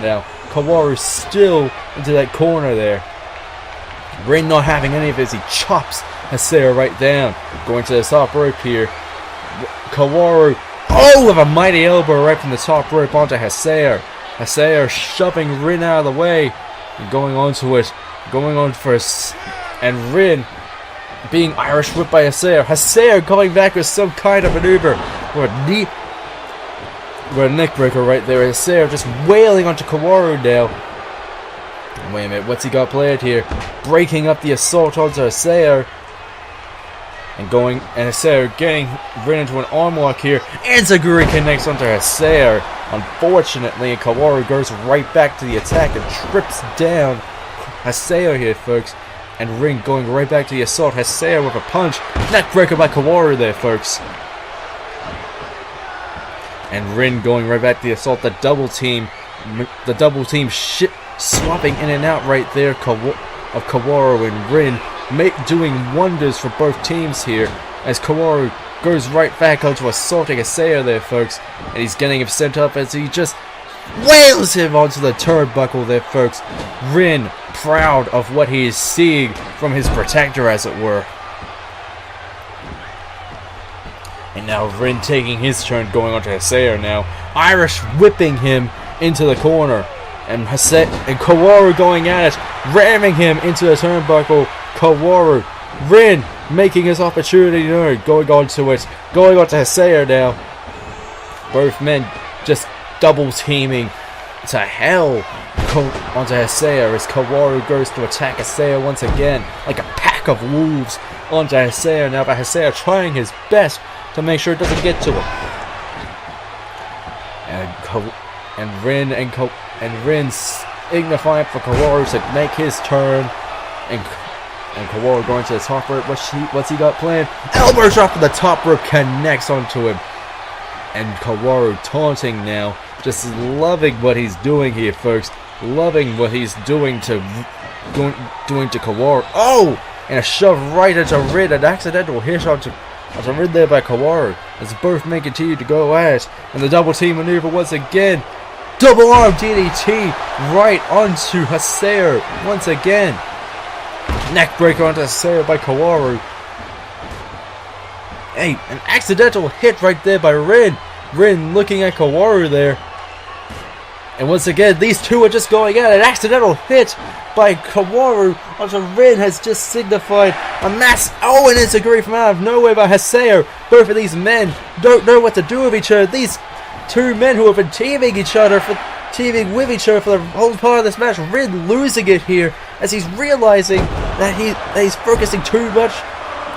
now. Kaworu still into that corner there. Rin not having any of his, he chops Haseo right down. Going to the top rope here. Kaworu, with a mighty elbow right from the top rope onto Haseo. Haseo shoving Rin out of the way and going onto it. Going on first. And Rin being Irish whipped by Haseo. Haseo going back with some kind of maneuver. With a neck breaker right there. Haseo just wailing onto Kaworu now. Wait a minute, what's he got played here? Breaking up the assault onto Haseo. And Haseo getting Rin into an arm lock here. And Zaguri connects onto Haseo. Unfortunately, and Kaworu goes right back to the attack and trips down Haseo here, folks. And Rin going right back to the assault. Haseo with a punch. Neckbreaker by Kaworu there, folks. And Rin going right back to the assault. The double team swapping in and out right there of Kaworu and Rin. Doing wonders for both teams here as Kaworu goes right back onto assaulting Haseo there, folks, and he's getting him sent up as he just wails him onto the turnbuckle there, folks. Rin proud of what he is seeing from his protector, as it were. And now Rin taking his turn going onto Haseo now, Irish whipping him into the corner, and Kaworu going at it, ramming him into the turnbuckle. Kaworu, Rin making his opportunity known, going onto Haseo now. Both men just double teaming to hell onto Haseo as Kaworu goes to attack Haseo once again like a pack of wolves onto Haseo now, but Haseo trying his best to make sure it doesn't get to him. And Rin signifying for Kaworu to make his turn, And Kaworu going to the top rope. What's he got planned? Elbow drop from the top rope connects onto him. And Kaworu taunting now. Just loving what he's doing here, folks. Loving what he's doing to Kaworu. Oh! And a shove right into Rin. An accidental hit onto Rin there by Kaworu. As both men continue to go at it. And the double team maneuver once again. Double arm DDT right onto Haseo once again. Neckbreaker onto Haseo by Kaworu. Hey, an accidental hit right there by Rin. Rin looking at Kaworu there. And once again, these two are just going at it. An accidental hit by Kaworu onto Rin has just signified a mass. Oh, and it's a great from out of nowhere by Haseo. Both of these men don't know what to do with each other. These two men who have been teaming with each other for the whole part of this match. Rin losing it here as he's realizing that he's focusing too much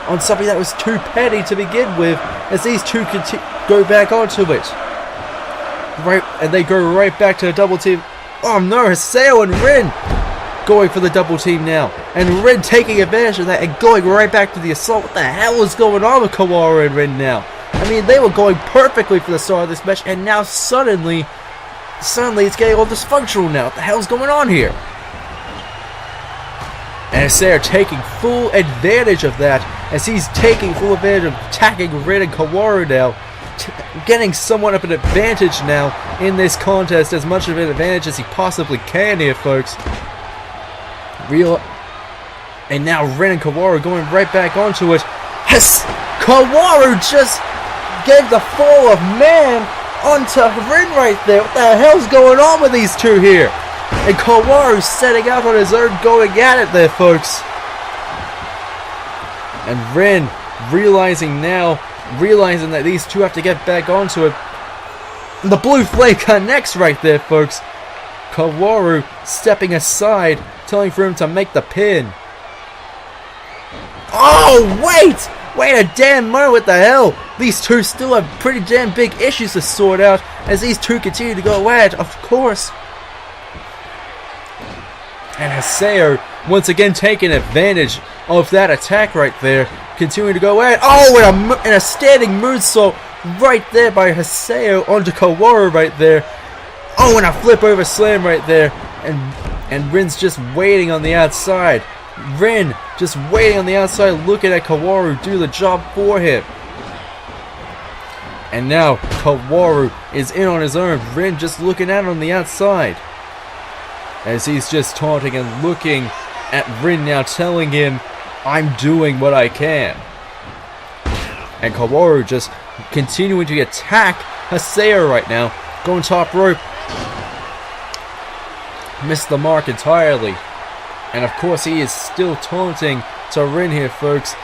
on something that was too petty to begin with, as these two go back onto it. Right, and they go right back to a double team. Oh no, Haseo and Rin going for the double team now. And Rin taking advantage of that and going right back to the assault. What the hell is going on with Kaworu and Rin now? I mean, they were going perfectly for the start of this match, and now suddenly it's getting all dysfunctional now. What the hell's going on here? And Haseo taking full advantage of that, as he's taking full advantage of attacking Rin and Kaworu now, getting somewhat of an advantage now in this contest, as much of an advantage as he possibly can here, folks. And now Rin and Kaworu going right back onto it. Kaworu just gave the fall of man onto Rin right there. What the hell's going on with these two here? And Kaworu setting out on his own, going at it there, folks. And Rin realizing that these two have to get back onto it. And the blue flame connects right there, folks. Kaworu stepping aside, telling for him to make the pin. Oh, wait! Wait a damn moment, what the hell? These two still have pretty damn big issues to sort out as these two continue to go at it, of course. And Haseo once again taking advantage of that attack right there, continuing to go at it. Oh, and a standing moonsault right there by Haseo onto Kaworu right there. Oh, and a flip over slam right there. And Rin's just waiting on the outside. Rin just waiting on the outside, looking at Kaworu do the job for him. And now Kaworu is in on his own. Rin just looking at him on the outside, as he's just taunting and looking at Rin now, telling him, I'm doing what I can. And Kaworu just continuing to attack Haseo right now. Going top rope. Missed the mark entirely. And of course he is still taunting to Rin here, folks.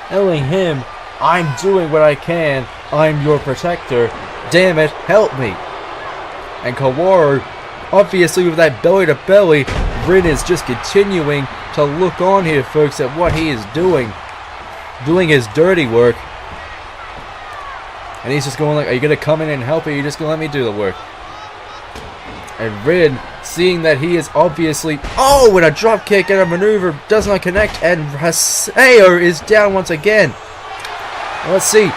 Telling him, I'm doing what I can. I'm your protector. Damn it, help me. And Kaworu, obviously with that belly to belly, Rin is just continuing to look on here, folks, at what he is doing. Doing his dirty work. And he's just going like, are you going to come in and help, or are you just going to let me do the work? And Rin, seeing that he is obviously... Oh, with a drop kick and a maneuver does not connect, and Haseo is down once again. Let's see.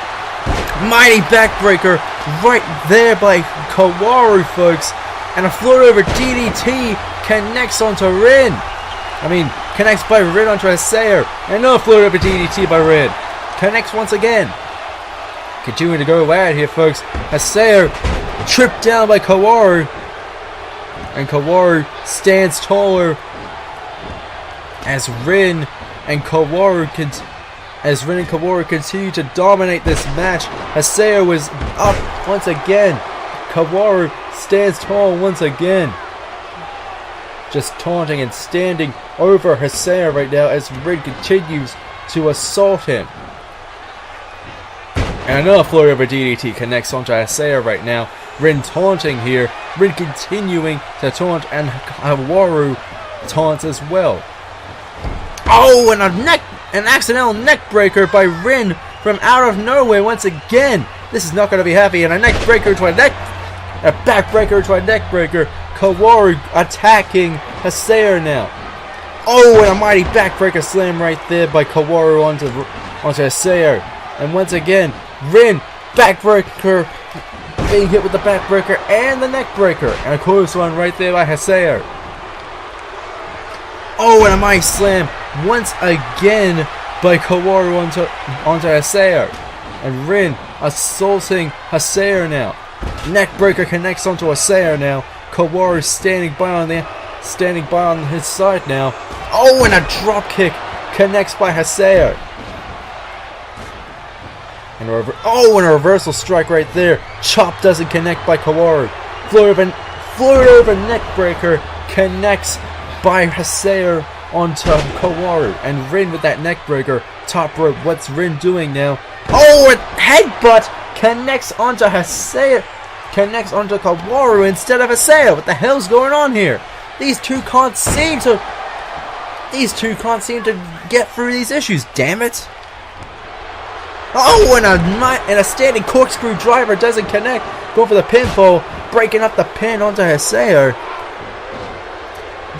Mighty backbreaker right there by Kaworu, folks. And a float over DDT connects onto Rin. Connects by Rin onto Haseo. And another float over DDT by Rin. Connects once again. Continuing to go at it here, folks. Haseo tripped down by Kaworu. And Kaworu stands taller as Rin and Kaworu continue to dominate this match. Haseo is up once again. Kaworu stands tall once again. Just taunting and standing over Haseo right now as Rin continues to assault him. And another float over DDT connects onto Haseo right now. Rin taunting here. Rin continuing to taunt, and Kaworu taunts as well. Oh, and an accidental neck breaker by Rin from out of nowhere once again. This is not going to be happy. And a neck breaker to a back breaker to a neck breaker. Kaworu attacking Haseo now. Oh, and a mighty backbreaker slam right there by Kaworu onto Haseo. And once again, Rin, backbreaker, being hit with the backbreaker and the neckbreaker. And a clothesline right there by Haseo. Oh, and a mighty slam once again by Kaworu onto Haseo. And Rin assaulting Haseo now. Neckbreaker connects onto Haseo now. Kaworu standing by on his side now. Oh, and a drop kick connects by Haseo. And a reversal strike right there. Chop doesn't connect by Kaworu. Float over neckbreaker connects by Haseo onto Kaworu. And Rin with that neckbreaker. Top rope. What's Rin doing now? Oh, a headbutt connects onto Haseo. Connects onto Kaworu instead of Haseo. What the hell's going on here? These two can't seem to get through these issues, damn it. Oh, and a standing corkscrew driver doesn't connect. Going for the pinfall, breaking up the pin onto Haseo.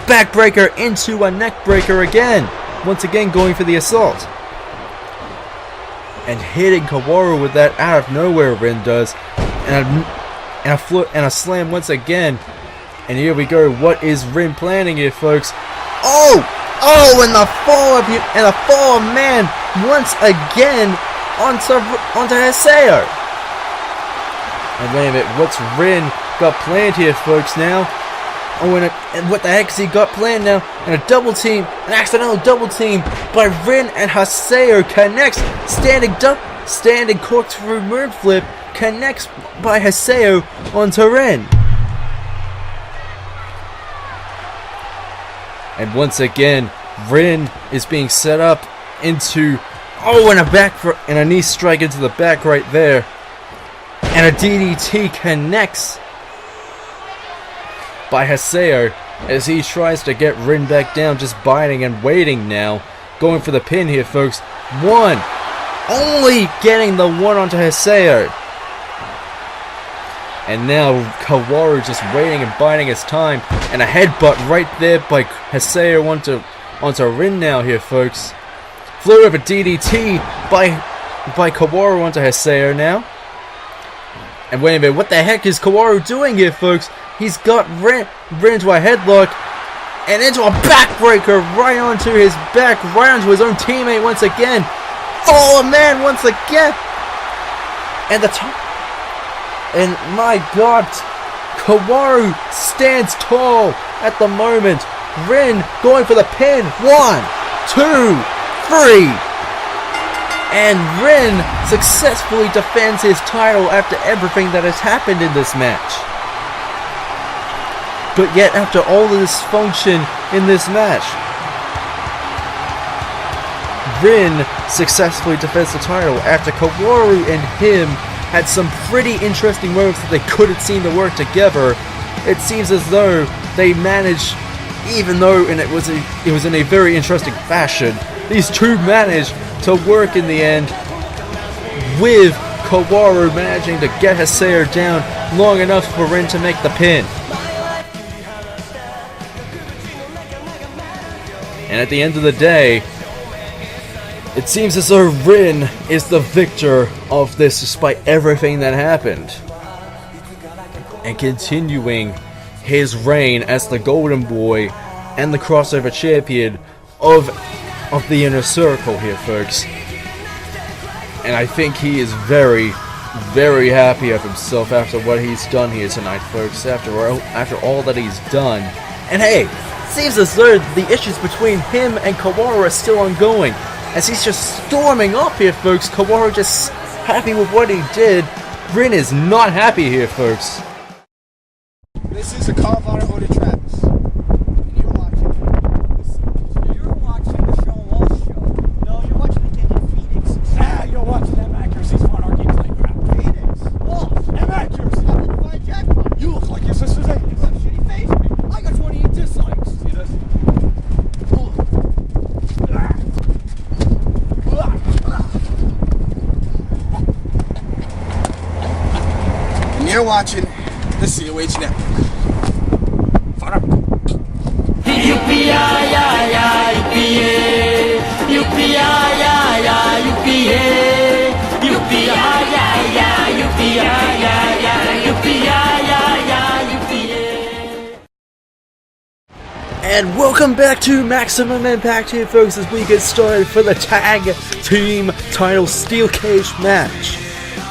Backbreaker into a neckbreaker again. Once again going for the assault. And hitting Kaworu with that out of nowhere, Rin does. And a slam once again. And here we go. What is Rin planning here, folks? Oh, and the fall of man once again onto Haseo. And wait a minute, what's Rin got planned here, folks? Now, oh, and what the heck has he got planned now? And a double team, an accidental double team by Rin and Haseo connects. Standing corkscrew moon flip connects by Haseo onto Rin. And once again, Rin is being set up into, and a knee strike into the back right there. And a DDT connects by Haseo as he tries to get Rin back down, just biting and waiting now. Going for the pin here, folks. Only getting the one onto Haseo. And now Kaworu just waiting and biding his time. And a headbutt right there by Haseo onto Rin now here, folks. Float over DDT by Kaworu onto Haseo now. And wait a minute, what the heck is Kaworu doing here, folks? He's got Rin into a headlock. And into a backbreaker right onto his back. Right onto his own teammate once again. Fall of man once again. And the top. And my God, Kaworu stands tall at the moment. Rin going for the pin. 1, 2, 3. And Rin successfully defends his title after everything that has happened in this match. But yet, after all the dysfunction in this match, Rin successfully defends the title after Kaworu and him had some pretty interesting moments that they couldn't seem to work together. It seems as though they managed, even though it was in a very interesting fashion, these two managed to work in the end, with Kaworu managing to get Haseo down long enough for Rin to make the pin. And at the end of the day, it seems as though Rin is the victor of this despite everything that happened. And continuing his reign as the Golden Boy and the Crossover Champion of the Inner Circle here, folks. And I think he is very, very happy of himself after what he's done here tonight, folks. After all that he's done. And hey, seems as though the issues between him and Kaworu are still ongoing. As he's just storming up here, folks. Kaworu just happy with what he did. Rin is not happy here, folks. This is a Colorado Hooded Travis. And you're watching the Show Wall show. No, you're watching the kid in Phoenix. Ah, you're watching them accuracies on our gameplay crap. Phoenix. Wall. Them accuracies. Nothing to find jackpot. You look like your sister's age. You got a shitty face, man. I got 28 dislikes. See this? And you're watching the COH Network. Fire up. yippee-yay, yippee-yi-yi-yi, yippee-yi-yi-yi, yippee-yi-yi-yi, yippee-yay. And welcome back to Maximum Impact here, folks, as we get started for the Tag Team Title Steel Cage match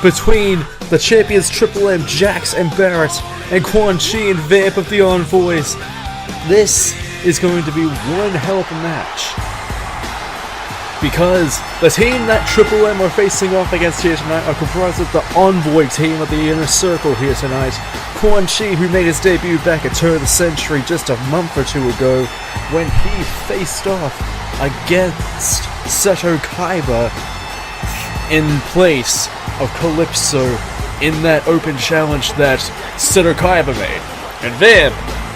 between the champions Triple M, Jax and Barrett, and Quan Chi and Vamp of the Envoys. This is going to be one hell of a match, because the team that Triple M are facing off against here tonight are comprised of the Envoy team of the Inner Circle here tonight. Quan Chi, who made his debut back at Turn of the Century just a month or two ago, when he faced off against Seto Kaiba in place of Calypso in that open challenge that Seto Kaiba made. And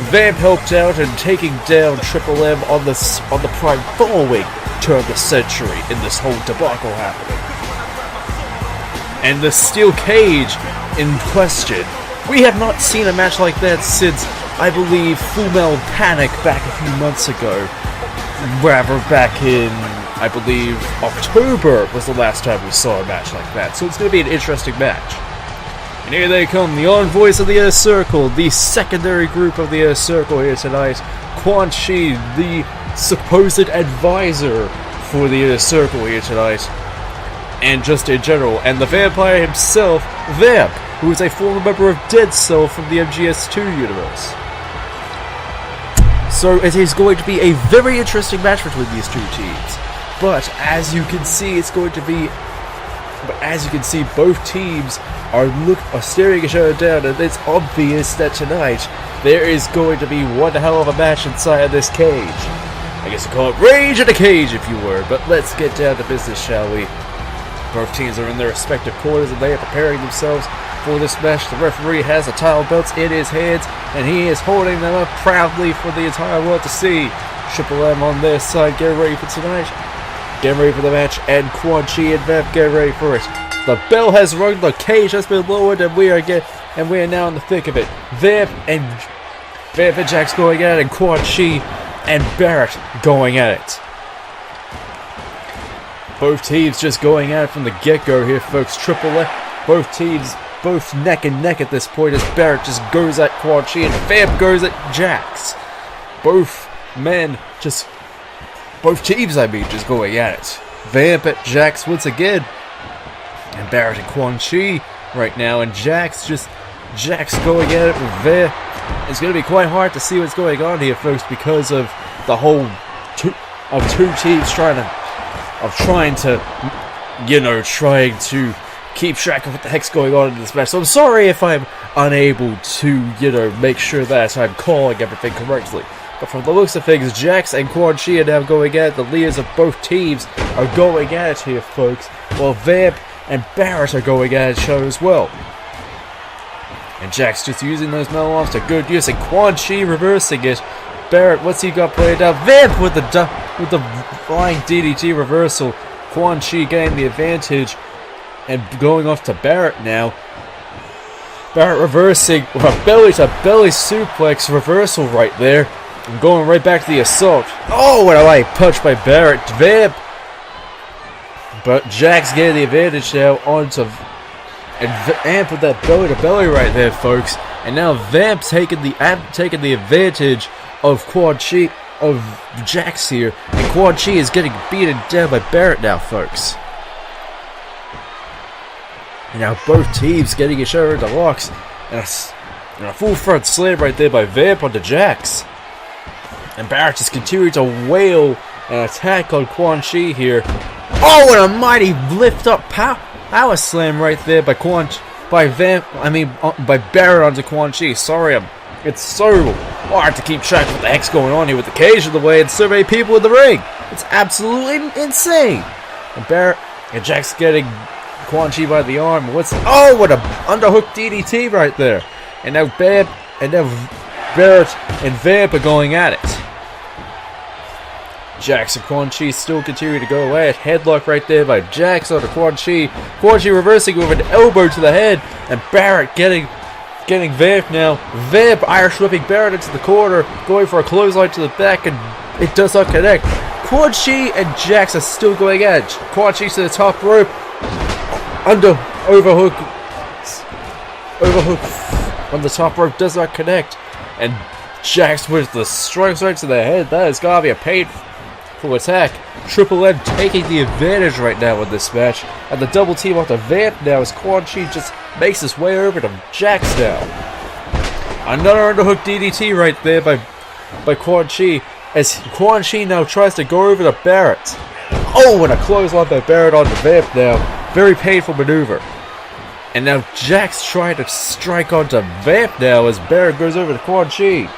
Vamp helped out in taking down Triple M on the prime following Turn of the Century in this whole debacle happening. And the steel cage in question, we have not seen a match like that since, I believe, Full Metal Panic back a few months ago. Rather, back in, I believe, October was the last time we saw a match like that. So it's going to be an interesting match. And here they come, the Envoys of the Inner Circle, the secondary group of the Inner Circle here tonight. Quan Chi, the supposed advisor for the Inner Circle here tonight, and just in general, and the vampire himself, Vamp, who is a former member of Dead Cell from the MGS2 universe. So it is going to be a very interesting match between these two teams. But as you can see, both teams are staring each other down, and it's obvious that tonight there is going to be one hell of a match inside of this cage. I guess you call it Rage in a Cage if you were, but let's get down to business, shall we? Both teams are in their respective quarters and they are preparing themselves for this match. The referee has the title belts in his hands and he is holding them up proudly for the entire world to see. Triple M on their side, get ready for tonight. Get ready for the match, and Quan Chi and Vamp, get ready for it. The bell has rung, the cage has been lowered, and we are now in the thick of it. Vamp and Jax going at it, and Quan Chi and Barrett going at it. Both teams just going at it from the get-go here, folks. Triple M, both teams, both neck and neck at this point, as Barrett just goes at Quan Chi and Vamp goes at Jax. Both teams, just going at it. Vamp at Jax once again. And Barrett and Quan Chi right now, and Jax going at it with Vamp. It's going to be quite hard to see what's going on here, folks, because of the whole two teams trying to keep track of what the heck's going on in this match. So I'm sorry if I'm unable to, make sure that I'm calling everything correctly. But from the looks of things, Jax and Quan Chi are now going at it. The leaders of both teams are going at it here, folks, while Vamp and Barrett are going at each other as well. And Jax just using those metal arms to good use, and Quan Chi reversing it. Barrett, what's he got played out? Vamp with the flying DDT reversal. Quan Chi getting the advantage and going off to Barrett now. Barrett reversing with a belly-to-belly suplex reversal right there. And going right back to the assault. Oh, what a light punch by Barrett. Vamp. But Jax getting the advantage now onto... And Vamp with that belly-to-belly right there, folks. And now Vamp's taking the advantage of Quan Chi, of Jax here. And Quan Chi is getting beaten down by Barrett now, folks. And now both teams getting each other into locks. And a full front slam right there by Vamp onto Jax. And Barrett just continuing to wail an attack on Quan Chi here. Oh, and a mighty lift up power slam right there by by Barrett onto Quan Chi. Sorry, it's so hard to keep track of what the heck's going on here with the cage in the way and so many people in the ring. It's absolutely insane. And Barrett and Jax getting Quan Chi by the arm. What a underhook DDT right there. And now Barrett and Vamp are going at it. Jax and Quan Chi still continue to go away. Headlock right there by Jax onto Quan Chi. Quan Chi reversing with an elbow to the head. And Barrett getting Vamp now. Vamp Irish whipping Barrett into the corner. Going for a clothesline to the back. And it does not connect. Quan Chi and Jax are still going at it. Quan Chi to the top rope. Overhook on the top rope does not connect. And Jax with the strikes right to the head. That is gotta be a painful attack. Triple M taking the advantage right now in this match. And the double team off the Vamp now as Quan Chi just makes his way over to Jax now. Another underhook DDT right there by Quan Chi. As Quan Chi now tries to go over to Barrett. Oh, and a clothesline by Barrett on the Vamp now. Very painful maneuver. And now Jax trying to strike onto Vamp now as Barrett goes over to Quan Chi.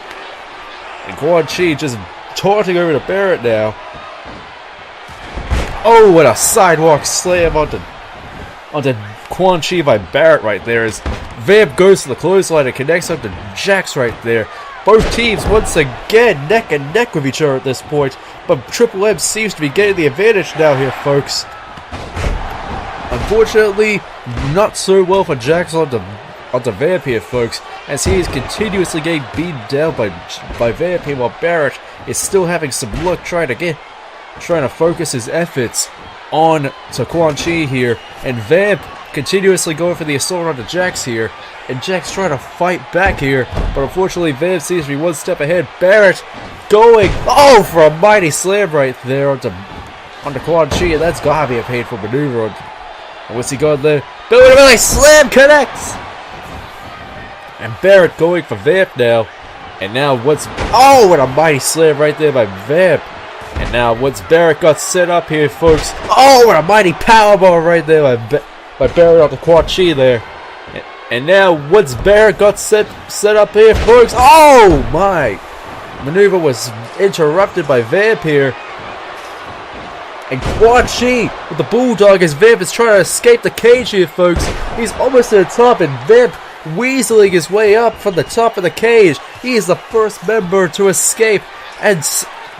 And Quan Chi just taunting over to Barrett now. Oh, and a sidewalk slam onto Quan Chi by Barrett right there as Vamp goes to the clothesline and connects up to Jax right there. Both teams once again neck and neck with each other at this point, but Triple M seems to be getting the advantage now here, folks. Unfortunately, not so well for Jax onto Vamp here, folks, as he is continuously getting beaten down by Vamp here, while Barrett is still having some luck trying to focus his efforts on to Quan Chi here, and Vamp continuously going for the assault onto Jax here, and Jax trying to fight back here, but unfortunately Vamp seems to be one step ahead. Barrett going, for a mighty slam right there onto Quan Chi, and that's gotta be a painful maneuver. And what's he got there? Billy slam connects! And Barrett going for Vamp now, and now and a mighty slam right there by Vamp. And now once Barrett got set up here, folks, and a mighty powerbomb right there by Barrett on the Quan Chi there. And now once Barrett got set up here, folks, my maneuver was interrupted by Vamp here. And Quan Chi with the Bulldog as Vamp is trying to escape the cage here, folks. He's almost to the top and Vamp weaseling his way up from the top of the cage. He is the first member to escape, and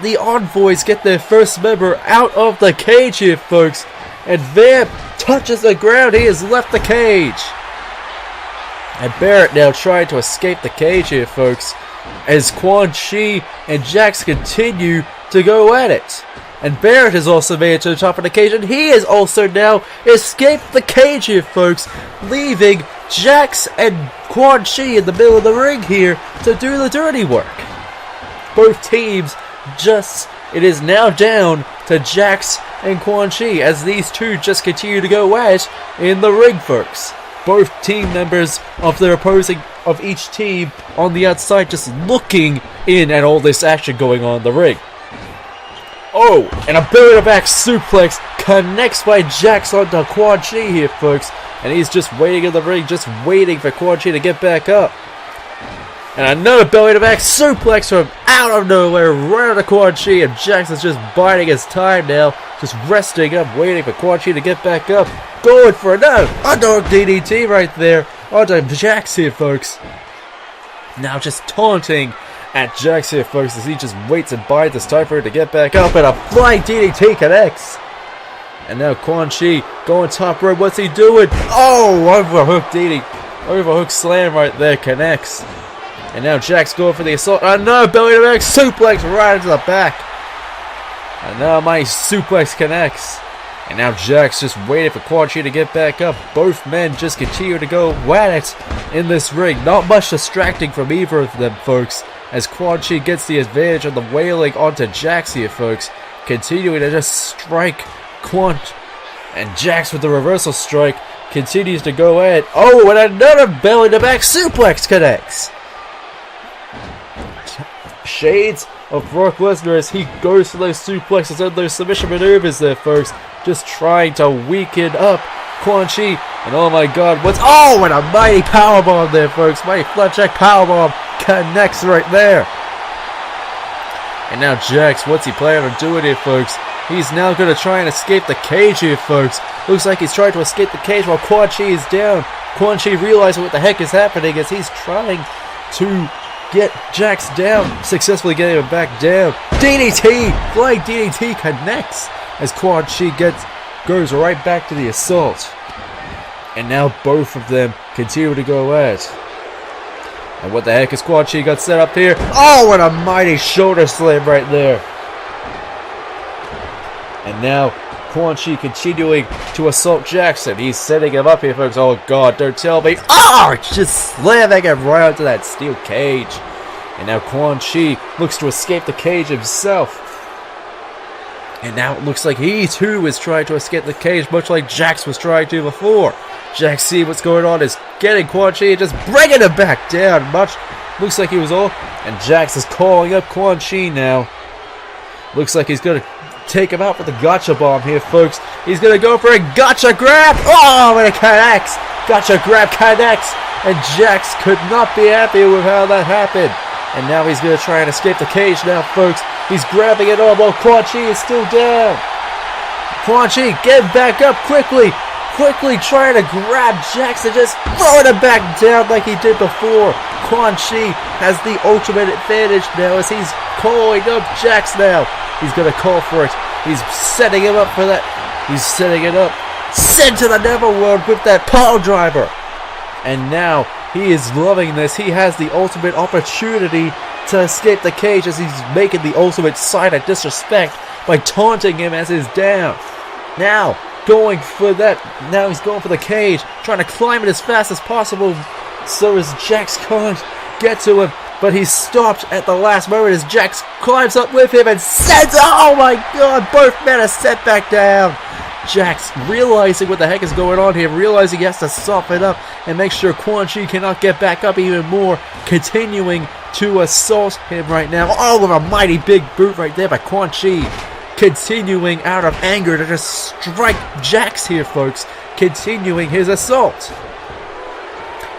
the Envoys get their first member out of the cage here, folks. And Vamp touches the ground. He has left the cage. And Barrett now trying to escape the cage here, folks, as Quan Chi and Jax continue to go at it. And Barrett has also made it to the top of the cage, and he has also now escaped the cage here, folks, leaving Jax and Quan Chi in the middle of the ring here to do the dirty work. Both teams it is now down to Jax and Quan Chi as these two just continue to go at in the ring, folks. Both team members of each team on the outside just looking in at all this action going on in the ring. And a belly-to-back suplex connects by Jax onto Quan Chi here, folks. And he's just waiting in the ring, just waiting for Quan Chi to get back up. And another belly-to-back suplex from out of nowhere, right onto Quan Chi. And Jax is just biding his time now, just resting up, waiting for Quan Chi to get back up. Going for another underhook DDT right there onto Jax here, folks. Now just taunting at Jax here, folks, as he just waits and bides his time for it to get back up, and a flying DDT connects. And now Quan Chi going top rope. What's he doing? Overhook slam right there connects. And now Jax going for the assault. Another belly-to-back suplex right into the back. And now my suplex connects. And now Jax just waiting for Quan Chi to get back up. Both men just continue to go at it in this ring. Not much distracting from either of them, folks, as Quan Chi gets the advantage on the wailing onto Jax here, folks. Continuing to just strike Quant. And Jax with the reversal strike continues to go at it. And another belly-to-back suplex connects. Shades of Brock Lesnar as he goes for those suplexes and those submission maneuvers there, folks. Just trying to weaken up Quan Chi. And oh my god, and a mighty powerbomb there, folks. Mighty flapjack powerbomb connects right there. And now Jax, what's he planning on doing here, folks? He's now going to try and escape the cage here, folks. Looks like he's trying to escape the cage while Quan Chi is down. Quan Chi realizing what the heck is happening as he's trying to get Jax down, successfully getting him back down. DDT! Flying DDT connects as Quan Chi goes right back to the assault. And now both of them continue to go at. And what the heck is Quan Chi got set up here? And a mighty shoulder slam right there. And now Quan Chi continuing to assault Jackson. He's setting him up here, folks. Oh god, don't tell me. Oh, just slamming him right onto that steel cage. And now Quan Chi looks to escape the cage himself. And now it looks like he too is trying to escape the cage, much like Jax was trying to before. Jax, see what's going on, is getting Quan Chi and just bringing him back down. Looks like he was off. And Jax is calling up Quan Chi now. Looks like he's going to take him out with the gotcha bomb here, folks. He's going to go for a gotcha grab. Oh, and it connects. Gotcha grab connects. And Jax could not be happy with how that happened. And now he's going to try and escape the cage now, folks. He's grabbing it all while Quan Chi is still down. Quan Chi, get back up quickly. Quickly trying to grab Jax and just throwing him back down like he did before. Quan Chi has the ultimate advantage now as he's calling up Jax now. He's going to call for it. He's setting him up for that. He's setting it up. Sent to the Neverworld with that pile driver. And now he is loving this. He has the ultimate opportunity to escape the cage as he's making the ultimate sign of disrespect by taunting him as he's down. Now, going for that. Now he's going for the cage, trying to climb it as fast as possible so as Jax can't get to him. But he's stopped at the last moment as Jax climbs up with him and sends. Oh my god, both men are sent back down. Jax, realizing what the heck is going on here, realizing he has to soften up and make sure Quan Chi cannot get back up even more, continuing to assault him right now. Oh, with a mighty big boot right there by Quan Chi. Continuing out of anger to just strike Jax here, folks. Continuing his assault.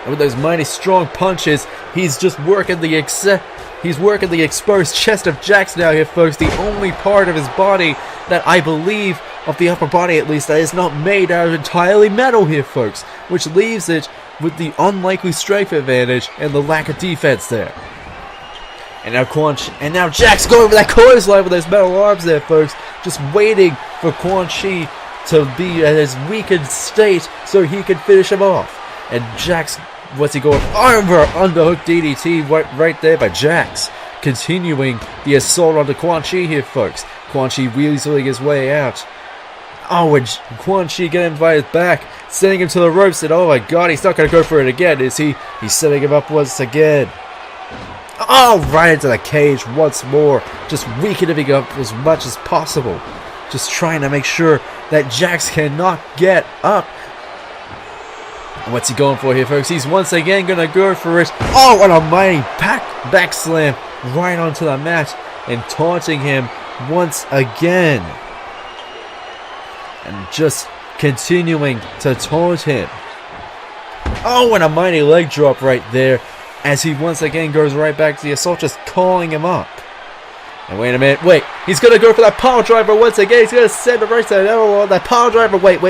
And with those mighty strong punches, he's just working the exposed chest of Jax now here, folks. The only part of his body that I believe, of the upper body at least, that is not made out of entirely metal here, folks. Which leaves it with the unlikely strength advantage and the lack of defense there. And now Jax going for that clothesline with those metal arms there, folks. Just waiting for Quan Chi to be at his weakened state so he can finish him off. And Jax, what's he going? Over underhook DDT right there by Jax. Continuing the assault onto Quan Chi here, folks. Quan Chi weaseling his way out. Oh, and Quan Chi getting invited back, sending him to the ropes, and oh my god, he's not going to go for it again, is he? He's setting him up once again. Oh, right into the cage once more. Just weakening him up as much as possible. Just trying to make sure that Jax cannot get up. And what's he going for here, folks? He's once again going to go for it. Oh, what a mighty back slam right onto the mat. And taunting him once again. And just continuing to taunt him. Oh, and a mighty leg drop right there. As he once again goes right back to the assault, just calling him up. And wait a minute, wait. He's going to go for that power driver once again. He's going to send it right to the Neverworld. That power driver, wait.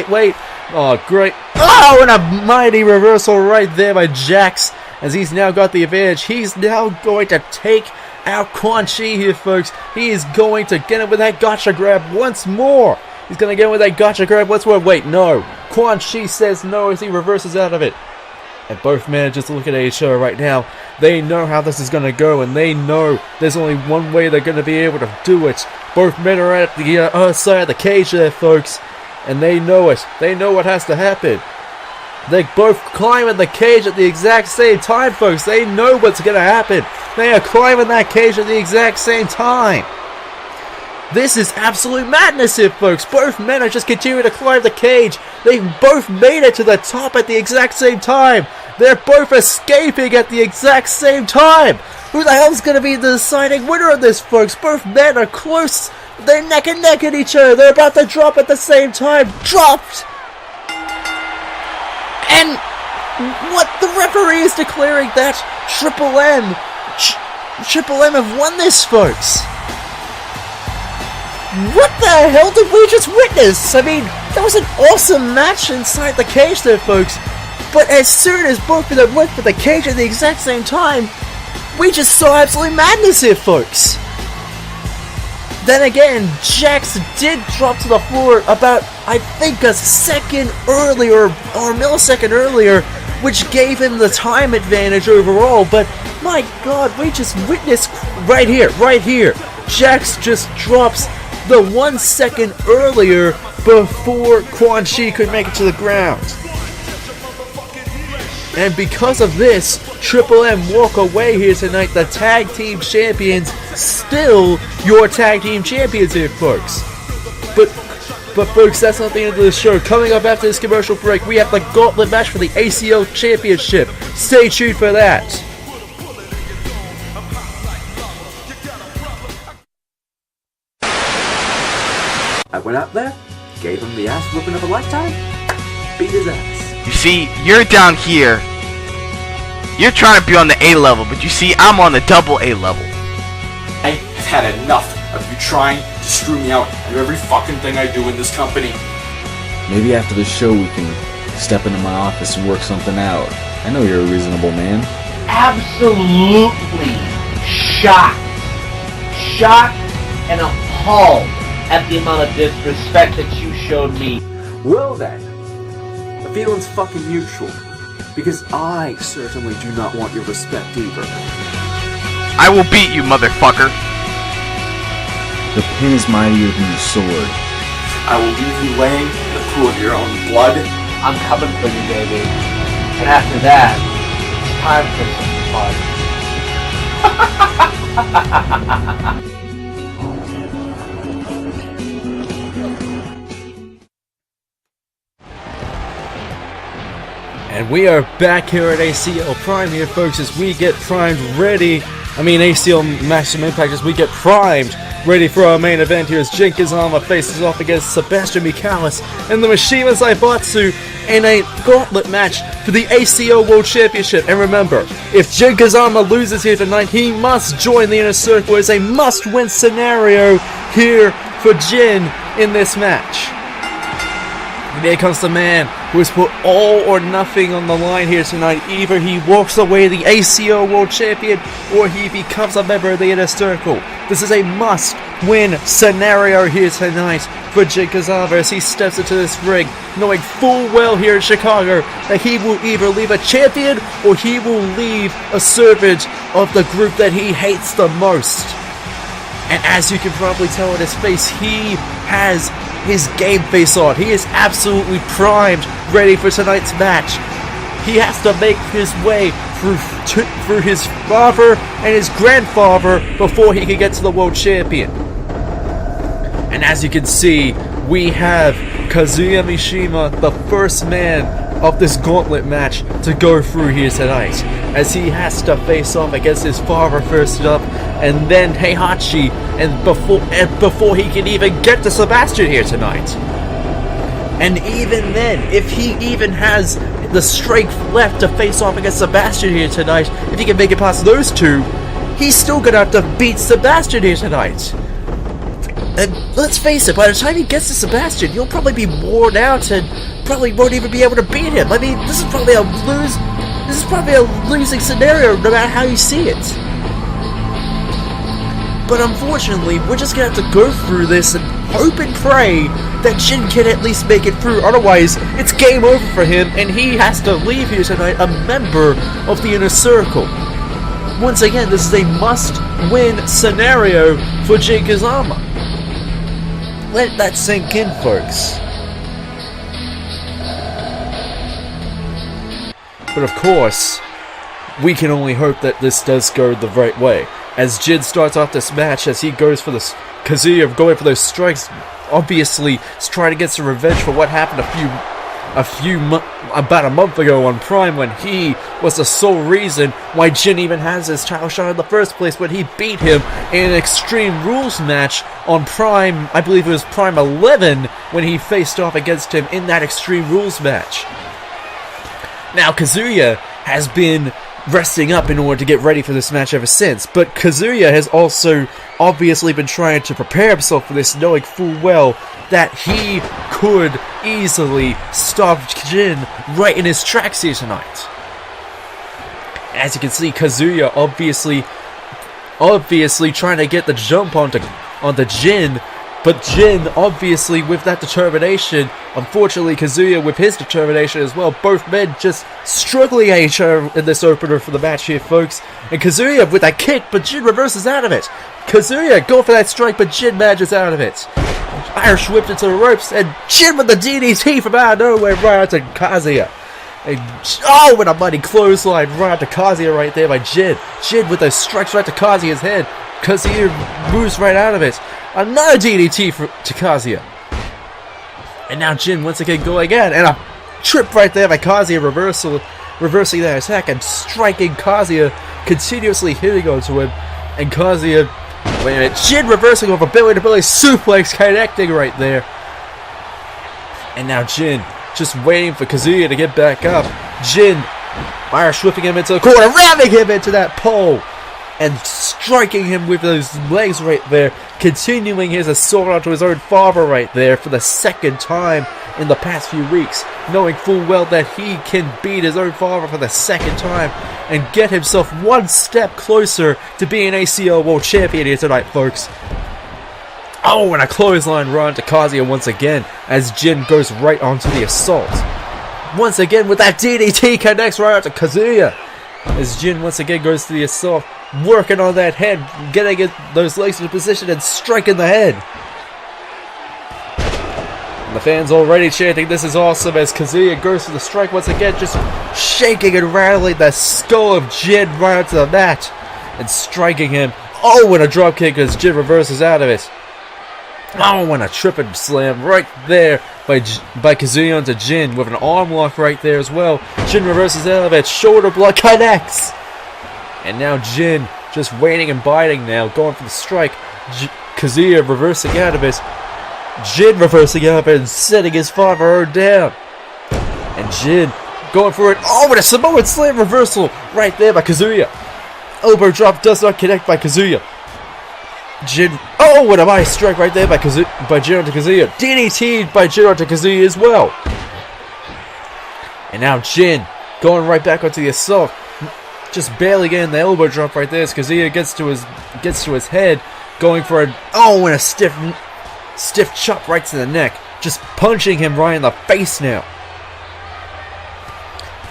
Oh, great. Oh, and a mighty reversal right there by Jax. As he's now got the advantage. He's now going to take out Quan Chi here, folks. He is going to get him with that gotcha grab once more. He's going to get him with that gotcha grab once more. Wait, no. Quan Chi says no as he reverses out of it. And both men are just looking at each other right now. They know how this is going to go, and they know there's only one way they're going to be able to do it. Both men are at the other side of the cage there, folks. And they know it. They know what has to happen. They both climbing the cage at the exact same time, folks. They know what's going to happen. They are climbing that cage at the exact same time. This is absolute madness here, folks. Both men are just continuing to climb the cage. They've both made it to the top at the exact same time. They're both escaping at the exact same time. Who the hell's going to be the deciding winner of this, folks? Both men are close. They're neck and neck at each other. They're about to drop at the same time. Dropped! And what the referee is declaring that Triple M have won this, folks. What the hell did we just witness? I mean, that was an awesome match inside the cage there, folks. But as soon as both of them went for the cage at the exact same time, we just saw absolute madness here, folks. Then again, Jax did drop to the floor about, I think, a second earlier, or a millisecond earlier, which gave him the time advantage overall. But my god, we just witnessed right here. Jax just drops the 1 second earlier before Quan Chi could make it to the ground. And because of this, Triple M walk away here tonight, the Tag Team Champions, still your Tag Team Champions here, folks. But folks, that's not the end of the show. Coming up after this commercial break, we have the gauntlet match for the ACL Championship. Stay tuned for that. I went out there, gave him the ass whooping of a lifetime, beat his ass. You see, you're down here. You're trying to be on the A level, but you see, I'm on the double A level. I have had enough of you trying to screw me out and every fucking thing I do in this company. Maybe after the show we can step into my office and work something out. I know you're a reasonable man. Absolutely shocked. Shocked and appalled at the amount of disrespect that you showed me. Well then, the feeling's fucking mutual. Because I certainly do not want your respect either. I will beat you, motherfucker. The pen is mightier than the sword. I will leave you laying in the pool of your own blood. I'm coming for you, baby. And after that, it's time for some fun. And we are back here at ACL Prime here, folks, as we get primed ready. ACL Maximum Impact, as we get primed ready for our main event here as Jin Kazama faces off against Sebastian Michalis and the Mishima Zaibatsu in a gauntlet match for the ACL World Championship. And remember, if Jin Kazama loses here tonight, he must join the Inner Circle. It's a must-win scenario here for Jin in this match. And here comes the man who has put all or nothing on the line here tonight. Either he walks away the ACL World Champion or he becomes a member of the Inner Circle. This is a must-win scenario here tonight for Jin Kazama as he steps into this ring, knowing full well here in Chicago that he will either leave a champion or he will leave a servant of the group that he hates the most. And as you can probably tell in his face, he has his game face on. He is absolutely primed, ready for tonight's match. He has to make his way through his father and his grandfather before he can get to the world champion. And as you can see, we have Kazuya Mishima, the first man of this gauntlet match, to go through here tonight, as he has to face off against his father first up, and then Heihachi, and before he can even get to Sebastian here tonight. And even then, if he even has the strength left to face off against Sebastian here tonight, if he can make it past those two, he's still gonna have to beat Sebastian here tonight. And let's face it, by the time he gets to Sebastian, he'll probably be worn out and probably won't even be able to beat him. This is probably a losing scenario no matter how you see it. But unfortunately, we're just gonna have to go through this and hope and pray that Jin can at least make it through. Otherwise, it's game over for him, and he has to leave here tonight a member of the Inner Circle. Once again, this is a must-win scenario for Jin Kazama. Let that sink in, folks. But of course, we can only hope that this does go the right way. As Jin starts off this match, as he goes for this Kazuya going for those strikes, obviously is trying to get some revenge for what happened about a month ago on Prime, when he was the sole reason why Jin even has his title shot in the first place, when he beat him in an Extreme Rules match on Prime. I believe it was Prime 11 when he faced off against him in that Extreme Rules match. Now Kazuya has been resting up in order to get ready for this match ever since, but Kazuya has also obviously been trying to prepare himself for this, knowing full well that he could easily stop Jin right in his tracks here tonight. As you can see, Kazuya obviously trying to get the jump onto Jin, But Jin, obviously, with that determination, unfortunately Kazuya with his determination as well, both men just struggling at each other in this opener for the match here, folks. And Kazuya with that kick, but Jin reverses out of it. Kazuya going for that strike, but Jin manages out of it. Irish whipped into the ropes, and Jin with the DDT from out of nowhere right out to Kazuya. And, oh, with a mighty clothesline right out to Kazuya right there by Jin. Jin with those strikes right to Kazuya's head. Kazuya moves right out of it. Another DDT to Kazuya. And now Jin once again going again. And a trip right there by Kazuya, reversing that attack and striking Kazuya, continuously hitting onto him. And Kazuya, wait a minute, Jin reversing off a belly-to-belly suplex, connecting right there. And now Jin just waiting for Kazuya to get back up. Jin, Irish whipping him into the corner, ramming him into that pole. And striking him with those legs right there, continuing his assault onto his own father right there for the second time in the past few weeks, knowing full well that he can beat his own father for the second time and get himself one step closer to being ACL World Champion here tonight, folks. Oh, and a clothesline run to Kazuya once again as Jin goes right onto the assault. Once again with that DDT, connects right out to Kazuya as Jin once again goes to the assault, working on that head, getting those legs into position and striking the head. And the fans already chanting, "This is awesome," as Kazuya goes to the strike once again, just shaking and rattling the skull of Jin right onto the mat and striking him. Oh, and a drop kick as Jin reverses out of it. Oh, and a tripping slam right there by Kazuya onto Jin with an arm lock right there as well. Jin reverses out of it, shoulder block connects. And now Jin just waiting and biting now, going for the strike. Kazuya reversing out of it. Jin reversing out of it and setting his father down. And Jin going for it. Oh, with a Samoan slam reversal right there by Kazuya. Elbow drop does not connect by Kazuya. Jin, oh, what a nice strike right there by Jin onto Kazuya. DDT by Jin onto Kazuya as well. And now Jin going right back onto the assault. Just barely getting the elbow drop right there as Kazuya gets to his head, going for a and a stiff chop right to the neck, just punching him right in the face now.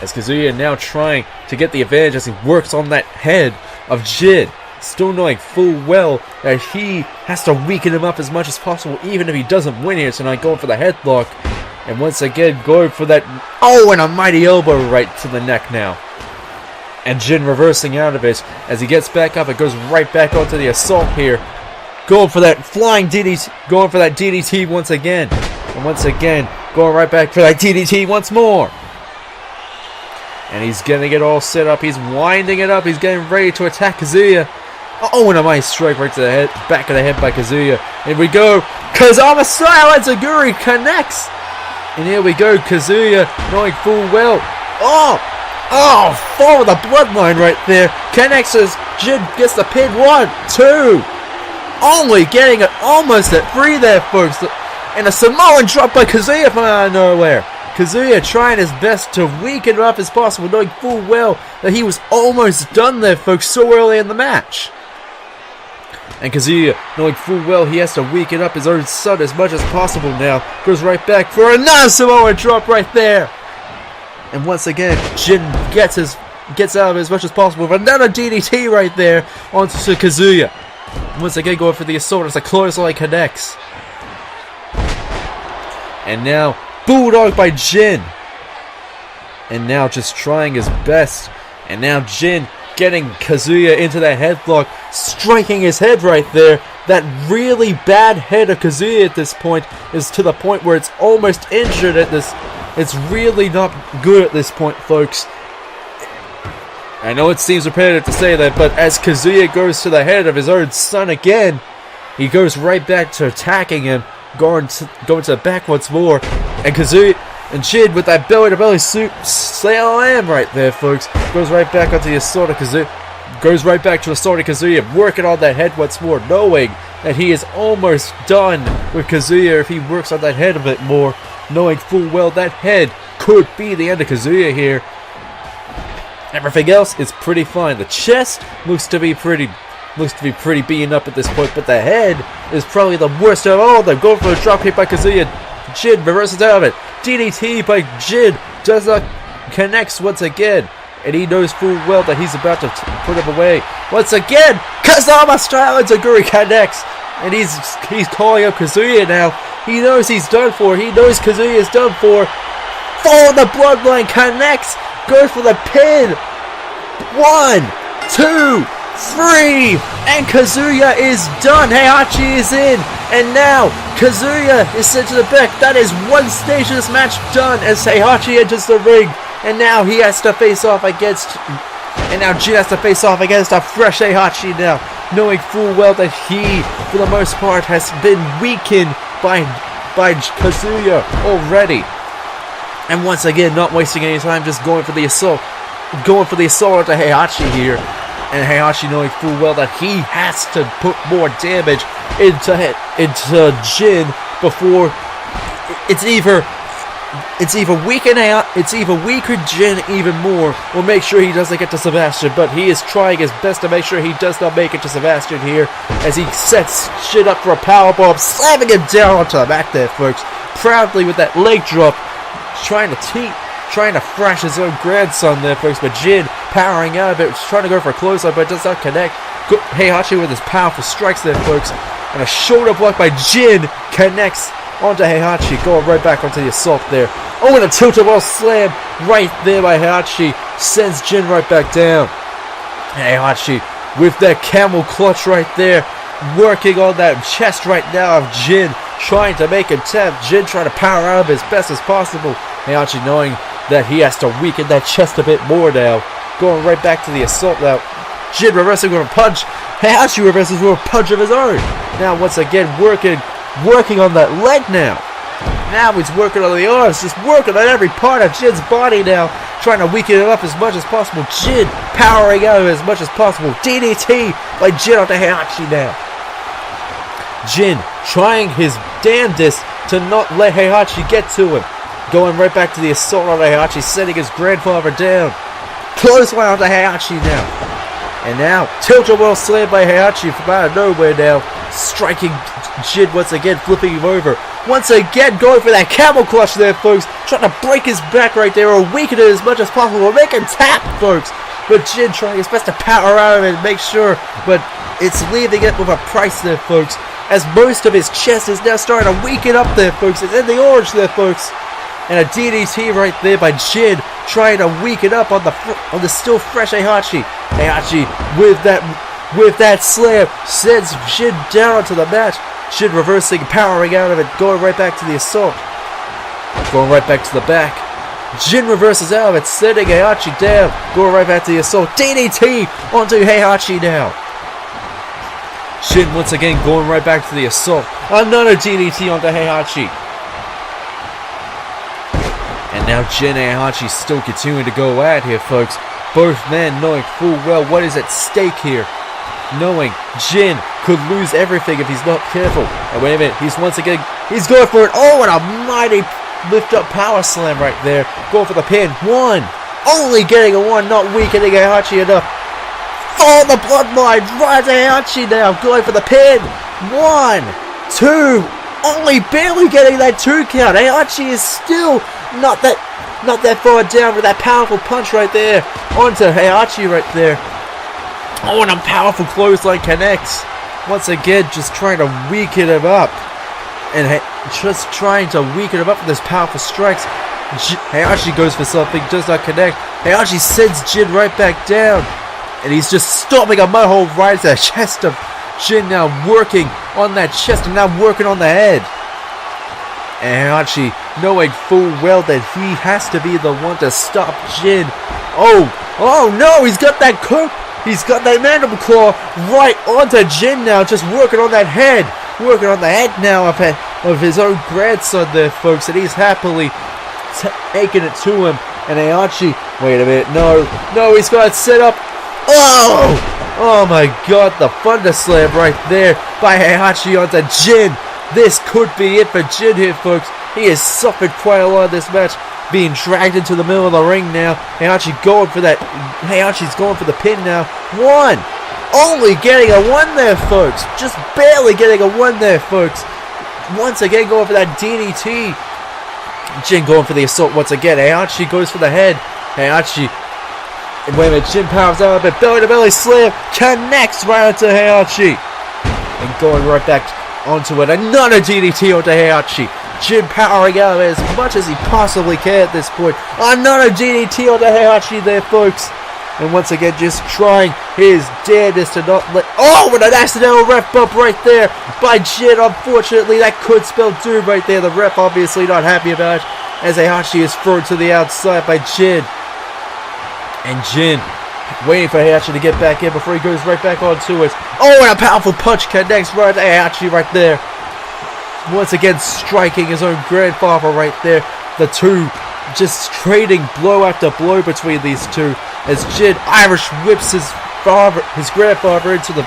As Kazuya now trying to get the advantage as he works on that head of Jin, still knowing full well that he has to weaken him up as much as possible, even if he doesn't win here tonight, going for the headlock. And once again going for that, and a mighty elbow right to the neck now. And Jin reversing out of it as he gets back up and goes right back onto the assault here. Going for that flying DDT, going for that DDT once again. And once again, going right back for that DDT once more. And he's getting it all set up. He's winding it up. He's getting ready to attack Kazuya. And a nice strike right to the head, back of the head by Kazuya. Here we go. Kazama style Enziguri connects. And here we go. Kazuya knowing full well. Follow the bloodline right there. Connects as Jin gets the pin. 1, 2. Only getting it almost at 3 there, folks. And a Samoan drop by Kazuya from out of nowhere. Kazuya trying his best to weaken him up as possible, knowing full well that he was almost done there, folks, so early in the match. And Kazuya, knowing full well he has to weaken up his own son as much as possible now, goes right back for another Samoan drop right there. And once again, Jin gets out of it as much as possible with another DDT right there onto Kazuya. Once again going for the assault as the clothesline connects. And now, Bulldog by Jin. And now just trying his best. And now Jin getting Kazuya into that headlock, striking his head right there. That really bad head of Kazuya at this point is to the point where it's almost injured at this. It's really not good at this point, folks. I know it seems repetitive to say that, but as Kazuya goes to the head of his own son again, he goes right back to attacking him, going to the back once more. And Kazuya and Jin with that belly-to-belly slam right there, folks, goes right back onto the assault of Kazuya. Goes right back to the assault of Kazuya, working on that head once more, knowing that he is almost done with Kazuya if he works on that head a bit more, knowing full well that head could be the end of Kazuya here. Everything else is pretty fine. The chest looks to be pretty looks to be pretty beaten up at this point, but the head is probably the worst of all of them. Going for a drop kick by Kazuya. Jin reverses out of it. DDT by Jin does not connects once again. And he knows full well that he's about to put him away. Once again, Kazama style Enziguri connects. And he's calling up Kazuya now. He knows he's done for. He knows Kazuya is done for. Follow the bloodline connects. Goes for the pin. 1, 2, 3. And Kazuya is done. Heihachi is in. And now Kazuya is sent to the back. That is one stage of this match done as Heihachi enters the ring. And now he has to face off against... And now Jin has to face off against a fresh Heihachi now. Knowing full well that he, for the most part, has been weakened by Kazuya already. And once again, not wasting any time, just going for the assault. Going for the assault onto Heihachi here. And Heihachi knowing full well that he has to put more damage into Jin before it's either weaken Jin even more, or make sure he doesn't get to Sebastian. But he is trying his best to make sure he does not make it to Sebastian here, as he sets Jin up for a powerbomb, slamming him down onto the mat there, folks. Proudly with that leg drop, trying to thrash his own grandson there, folks. But Jin powering out of it, trying to go for a clothesline, but does not connect. Heihachi with his powerful strikes there, folks. And a shoulder block by Jin connects onto Heihachi, going right back onto the assault there. Oh, and a tilt-a-whirl slam right there by Heihachi sends Jin right back down. And Heihachi with that camel clutch right there, working on that chest right now of Jin, trying to make him tap. Jin trying to power out of as best as possible. Heihachi knowing that he has to weaken that chest a bit more now. Going right back to the assault now. Jin reversing with a punch. Heihachi reverses with a punch of his own. Now once again working on that leg now. Now he's working on the arms, just working on every part of Jin's body now, trying to weaken it up as much as possible. Jin powering out as much as possible. DDT by Jin onto Heihachi now. Jin trying his damnedest to not let Heihachi get to him. Going right back to the assault on Heihachi, sending his grandfather down. Clothesline onto Heihachi now. And now, tilt-a-whirl slam by Heihachi from out of nowhere now. Striking Jin once again, flipping him over. Once again, going for that camel clutch there, folks. Trying to break his back right there, or weaken it as much as possible. Or make him tap, folks. But Jin trying his best to power out of it and make sure. But it's leaving it with a price there, folks. As most of his chest is now starting to weaken up there, folks. It's in the orange there, folks. And a DDT right there by Jin, trying to weaken up on the still fresh Heihachi. Heihachi with that slam sends Jin down onto the mat. Jin reversing, powering out of it, going right back to the assault. Going right back to the back. Jin reverses out of it, sending Heihachi down. Going right back to the assault. DDT onto Heihachi now. Jin once again going right back to the assault. Another DDT onto Heihachi. And now Jin and Heihachi still continuing to go at here, folks. Both men knowing full well what is at stake here. Knowing Jin could lose everything if he's not careful. And wait a minute, he's going for it. Oh, and a mighty lift up power slam right there. Going for the pin. 1. Only getting a 1, not weakening Heihachi enough. Oh, the bloodline right to Heihachi now. Going for the pin. 1, 2. Only barely getting that 2 count. Heihachi is still not that far down with that powerful punch right there onto Heihachi right there. Oh, and a powerful clothesline connects. Once again, just trying to weaken him up. And just trying to weaken him up with those powerful strikes. Heihachi goes for something, does not connect. Heihachi sends Jin right back down. And he's just stomping a mud hole right into the chest of Jin, now working on that chest and now working on the head. And Heihachi knowing full well that he has to be the one to stop Jin. Oh no, he's got that mandible claw right onto Jin now, just working on that head. Working on the head now of his own grandson there, folks, and he's happily taking it to him. And Heihachi, wait a minute, no, he's got it set up. Oh my god, the thunder slam right there by Heihachi onto Jin. This could be it for Jin here, folks. He has suffered quite a lot of this match, being dragged into the middle of the ring now. Heihachi's going for the pin now. 1, only getting a 1 there, folks. Just barely getting a 1 there, folks. Once again, going for that DDT. Jin going for the assault once again. Heihachi goes for the head. Heihachi. And wait a minute, Jin powers out a bit. Belly to belly slam. Connects right onto Heihachi. And going right back onto it. Another DDT onto Heihachi. Jin powering out as much as he possibly can at this point. Another DDT onto Heihachi there, folks. And once again, just trying his damnedest to not let... Oh, with an accidental ref bump right there by Jin. Unfortunately, that could spell doom right there. The ref obviously not happy about it, as Heihachi is thrown to the outside by Jin. And Jin waiting for Heihachi to get back in before he goes right back onto it. Oh, and a powerful punch connects right to Heihachi right there. Once again, striking his own grandfather right there. The two just trading blow after blow between these two, as Jin Irish whips his grandfather into the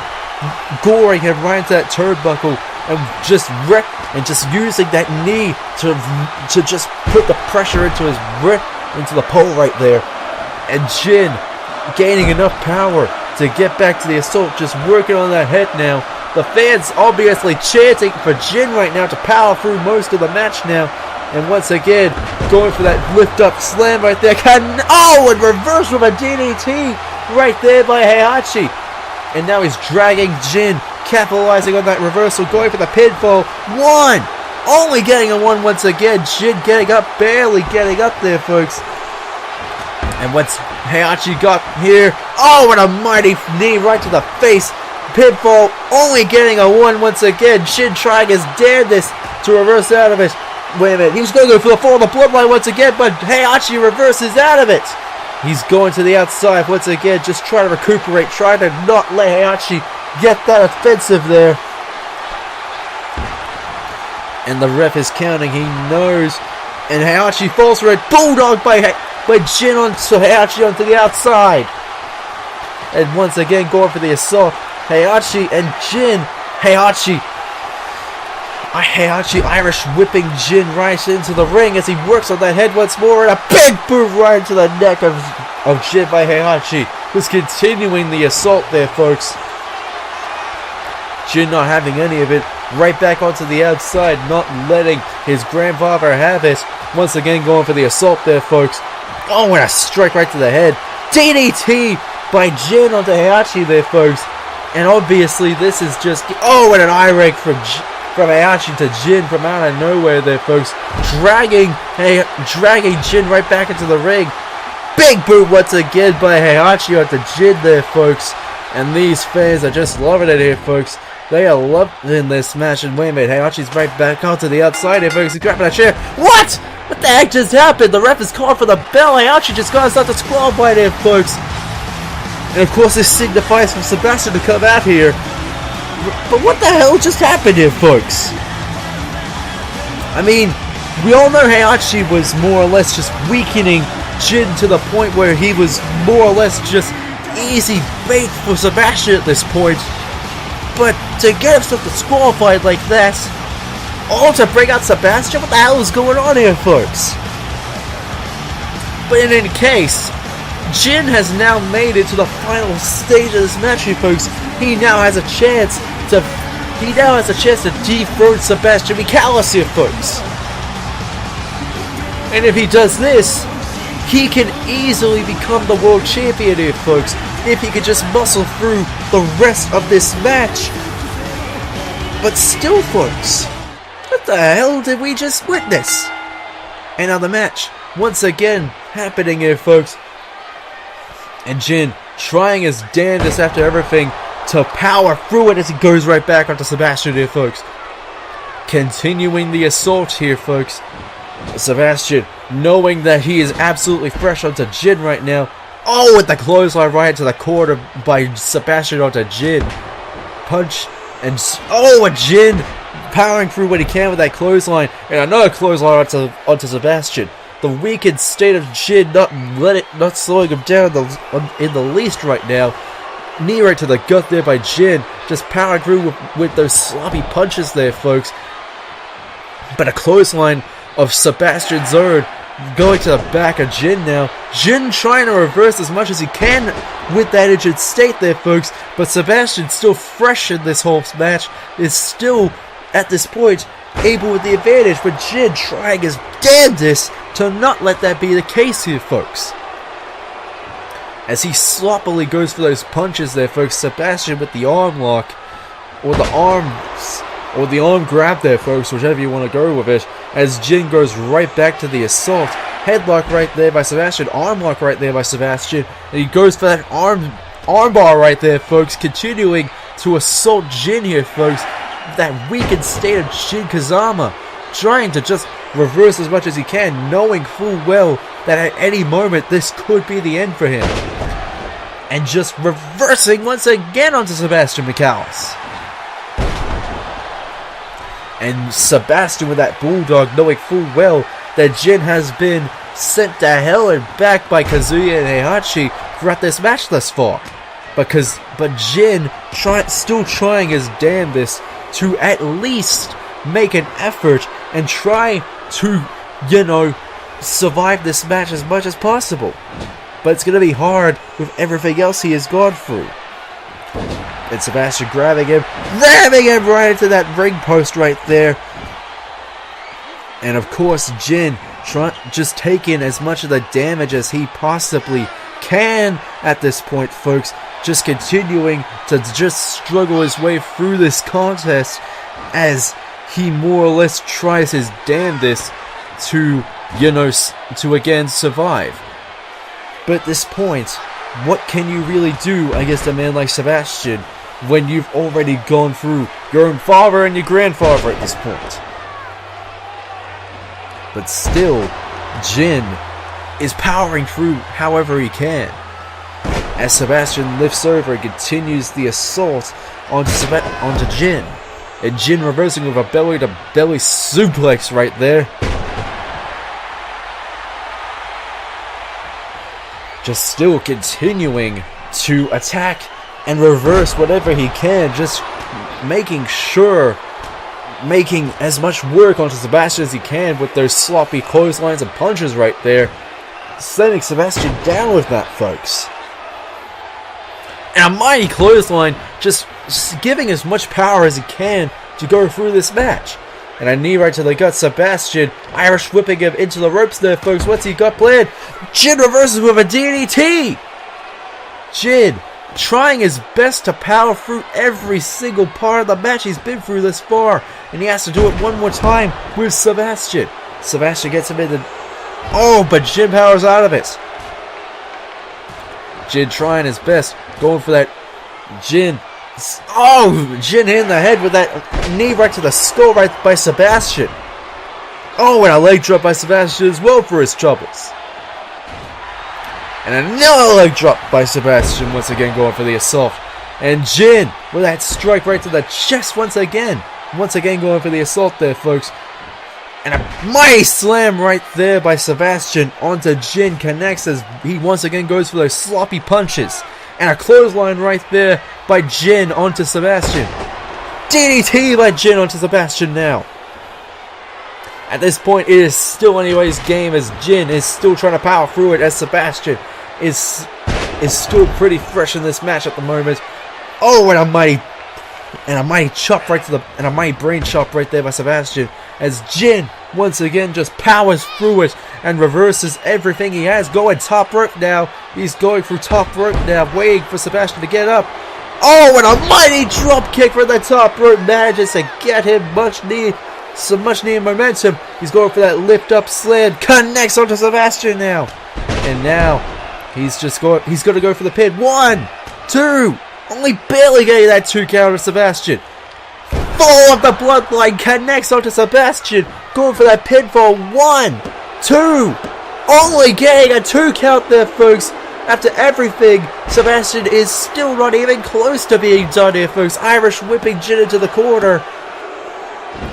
goring him right into that turnbuckle, and just using that knee to just put the pressure into the pole right there. And Jin gaining enough power to get back to the assault, just working on that head now. The fans obviously chanting for Jin right now to power through most of the match now. And once again, going for that lift-up slam right there. Oh, and reverse with a DDT right there by Heihachi. And now he's dragging Jin, capitalizing on that reversal, going for the pinfall. 1! Only getting a 1 once again. Jin getting up, barely getting up there, folks. And once Heihachi got here, oh, and a mighty knee right to the face. Pinfall, only getting a 1 once again. Jin trying his damnedest to reverse out of it. Wait a minute, he was going to go for the fall of the bloodline once again, but Heihachi reverses out of it. He's going to the outside once again, just trying to recuperate, trying to not let Heihachi get that offensive there. And the ref is counting, he knows. And Heihachi falls for it, bulldog by Jin onto Heihachi onto the outside. And once again going for the assault. Heihachi and Jin. Heihachi Irish whipping Jin right into the ring as he works on that head once more, and a big boot right into the neck of Jin by Heihachi, who's continuing the assault there, folks. Jin not having any of it, right back onto the outside, not letting his grandfather have it. Once again going for the assault there, folks. Oh, and a strike right to the head. DDT by Jin onto Heihachi there, folks. And obviously this is just... Oh, and an eye rake from Heihachi to Jin from out of nowhere there, folks. Dragging Jin right back into the ring. Big boot once again by Heihachi onto Jin there, folks. And these fans are just loving it here, folks. They are loving this match. And wait a minute, Heihachi's right back onto the outside here, folks. He's grabbing a chair. What? What the heck just happened? The ref is calling for the bell. Heihachi just got himself disqualified here, folks. And of course this signifies for Sebastian to come out here. But what the hell just happened here, folks? I mean, we all know Heihachi was more or less just weakening Jin to the point where he was more or less just easy bait for Sebastian at this point. But to get himself disqualified like that, all to bring out Sebastian? What the hell is going on here, folks? But in any case, Jin has now made it to the final stage of this match here, folks. He now has a chance to dethrone Sebastian Michalis here, folks. And if he does this, he can easily become the world champion here, folks, if he could just muscle through the rest of this match. But still, folks, what the hell did we just witness? Another match once again happening here, folks. And Jin trying his damnedest after everything to power through it as he goes right back onto Sebastian here, folks. Continuing the assault here, folks. Sebastian, knowing that he is absolutely fresh onto Jin right now. Oh, with the clothesline right into the corner by Sebastian onto Jin. Punch and... Oh, and Jin powering through what he can with that clothesline. And another clothesline onto Sebastian. The weakened state of Jin not slowing him down in the least right now. Knee right to the gut there by Jin. Just powering through with those sloppy punches there, folks. But a clothesline of Sebastian's own going to the back of Jin now. Jin trying to reverse as much as he can with that injured state there, folks. But Sebastian, still fresh in this whole match, is still, at this point, able with the advantage. But Jin trying his damnedest to not let that be the case here, folks. As he sloppily goes for those punches there, folks. Sebastian with the arm lock, or the arm grab there, folks, whichever you want to go with it, as Jin goes right back to the assault. Headlock right there by Sebastian, arm lock right there by Sebastian, and he goes for that armbar right there, folks, continuing to assault Jin here, folks. That weakened state of Jin Kazama, trying to just reverse as much as he can, knowing full well that at any moment this could be the end for him. And just reversing once again onto Sebastian McAllis. And Sebastian with that bulldog, knowing full well that Jin has been sent to hell and back by Kazuya and Heihachi throughout this match thus far. But Jin still trying his damnedest to at least make an effort and try to, survive this match as much as possible. But it's going to be hard with everything else he has gone through. And Sebastian ramming him right into that ring post right there. And of course, Jin just taking as much of the damage as he possibly can at this point, folks. Just continuing to just struggle his way through this contest as he more or less tries his damnedest to, to again survive. But at this point, what can you really do against a man like Sebastian when you've already gone through your own father and your grandfather at this point? But still, Jin is powering through however he can. As Sebastian lifts over and continues the assault onto Jin. And Jin reversing with a belly-to-belly suplex right there. Just still continuing to attack and reverse whatever he can. Just making as much work onto Sebastian as he can with those sloppy clotheslines and punches right there. Sending Sebastian down with that, folks. And a mighty clothesline, just giving as much power as he can to go through this match. And a knee right to the gut. Sebastian Irish whipping him into the ropes there, folks. What's he got planned? Jin reverses with a DDT. Jin trying his best to power through every single part of the match he's been through this far. And he has to do it one more time with Sebastian. Sebastian gets him in the... Oh, but Jin powers out of it. Jin trying his best. Going for that. Jin hitting the head with that knee right to the skull right by Sebastian. Oh, and a leg drop by Sebastian as well for his troubles. And another leg drop by Sebastian, once again going for the assault. And Jin with that strike right to the chest once again. Once again going for the assault there, folks. And a mighty slam right there by Sebastian onto Jin, connects as he once again goes for those sloppy punches. And a clothesline right there by Jin onto Sebastian. DDT by Jin onto Sebastian now. At this point, it is still anybody's game as Jin is still trying to power through it, as Sebastian is still pretty fresh in this match at the moment. Oh, and a mighty chop right to the, and a mighty brain chop right there by Sebastian, as Jin once again just powers through it and reverses everything he has. Going top rope now. He's going through top rope now, waiting for Sebastian to get up. Oh, and a mighty drop kick from the top rope, manages to get him some much needed momentum. He's going for that lift up slam, connects onto Sebastian now. And now he's going to go for the pin. 1, 2, only barely getting that 2 count of Sebastian. Fall of the bloodline, connects onto Sebastian, going for that pinfall. 1, 2, only getting a 2 count there, folks. After everything, Sebastian is still not even close to being done here, folks. Irish whipping Jin into the corner.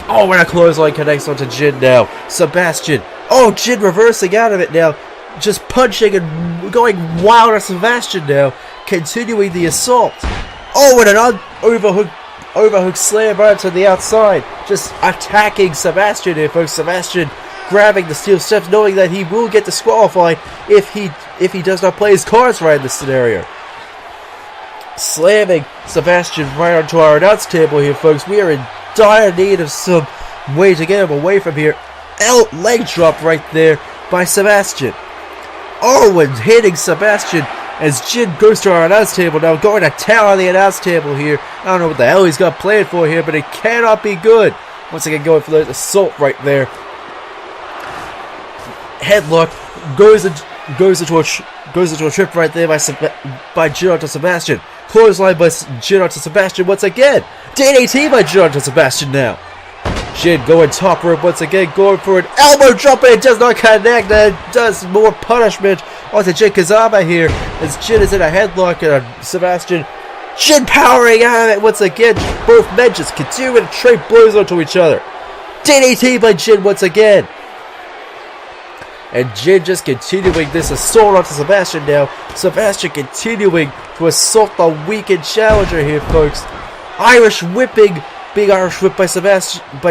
Oh, and a clothesline connects onto Jin now. Sebastian. Oh, Jin reversing out of it now. Just punching and going wild at Sebastian now. Continuing the assault. Oh, and an overhook slam right to the outside. Just attacking Sebastian here, folks. Sebastian grabbing the steel steps, knowing that he will get disqualified if he does not play his cards right in this scenario. Slamming Sebastian right onto our announce table here, folks. We are in dire need of some way to get him away from here. Leg drop right there by Sebastian. Owen hitting Sebastian as Jin goes to our announce table now, going to town on the announce table here. I don't know what the hell he's got planned for here, but it cannot be good. Once again, going for the assault right there. Headlock goes into a trip right there by Jin onto Sebastian. Clothesline by Jin onto Sebastian once again. DDT by Jin onto Sebastian now. Jin going top rope once again, going for an elbow drop, and it does not connect. And does more punishment onto Jin Kazama here as Jin is in a headlock and Sebastian. Jin powering out of it once again. Both men just continue to trade blows onto each other. DDT by Jin once again. And Jin just continuing this assault onto Sebastian now. Sebastian continuing to assault the weakened challenger here, folks. Irish whipping. Big Irish whip by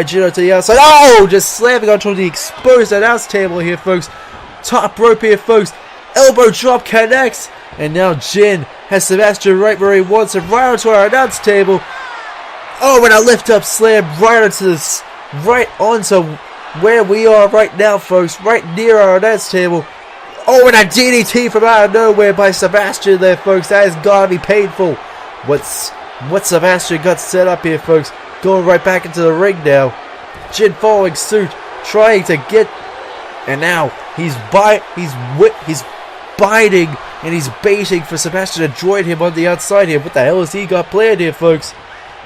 Jin onto the outside. Oh! Just slamming onto the exposed announce table here, folks. Top rope here, folks. Elbow drop connects. And now Jin has Sebastian right where he wants him. Right onto our announce table. Oh, and a lift up slam right onto this. Right onto where we are right now, folks. Right near our announce table. Oh, and a DDT from out of nowhere by Sebastian there, folks. That has got to be painful. What Sebastian got set up here, folks. Going right back into the ring now. Jin following suit, trying to get, and now he's biting and he's baiting for Sebastian to join him on the outside here. What the hell has he got planned here, folks?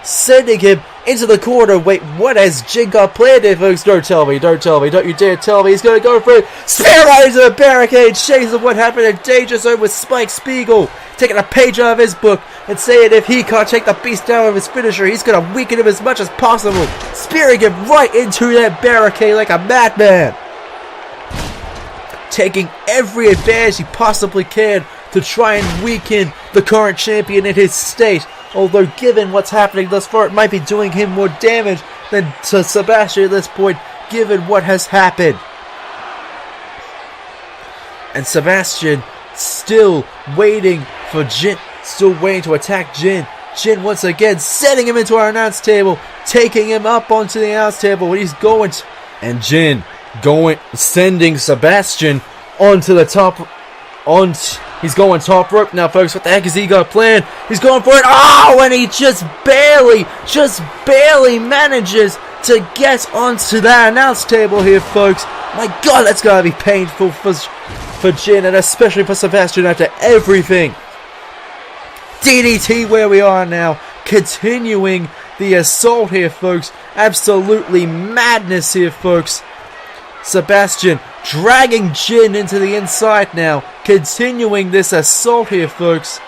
Sending him into the corner. Wait, what has Jin got planned here, folks? Don't tell me, don't you dare tell me. He's going to go for it. Spear right into the barricade. Shades of what happened in Danger Zone with Spike Spiegel. Taking a page out of his book and saying if he can't take the beast down with his finisher, he's going to weaken him as much as possible. Spearing him right into that barricade like a madman. Taking every advantage he possibly can to try and weaken the current champion in his state. Although given what's happening thus far, it might be doing him more damage than to Sebastian at this point, given what has happened. And Sebastian still waiting for Jin, still waiting to attack Jin. Jin once again setting him into our announce table, taking him up onto the announce table when he's going to, and Jin sending Sebastian onto the top, he's going top rope now, folks. What the heck has he got planned? He's going for it. Oh, and he just barely manages to get onto that announce table here, folks. My God, that's gotta be painful for Jin, and especially for Sebastian after everything. DDT where we are now, continuing the assault here, folks. Absolutely madness here, folks. Sebastian dragging Jin into the inside now, continuing this assault here, folks.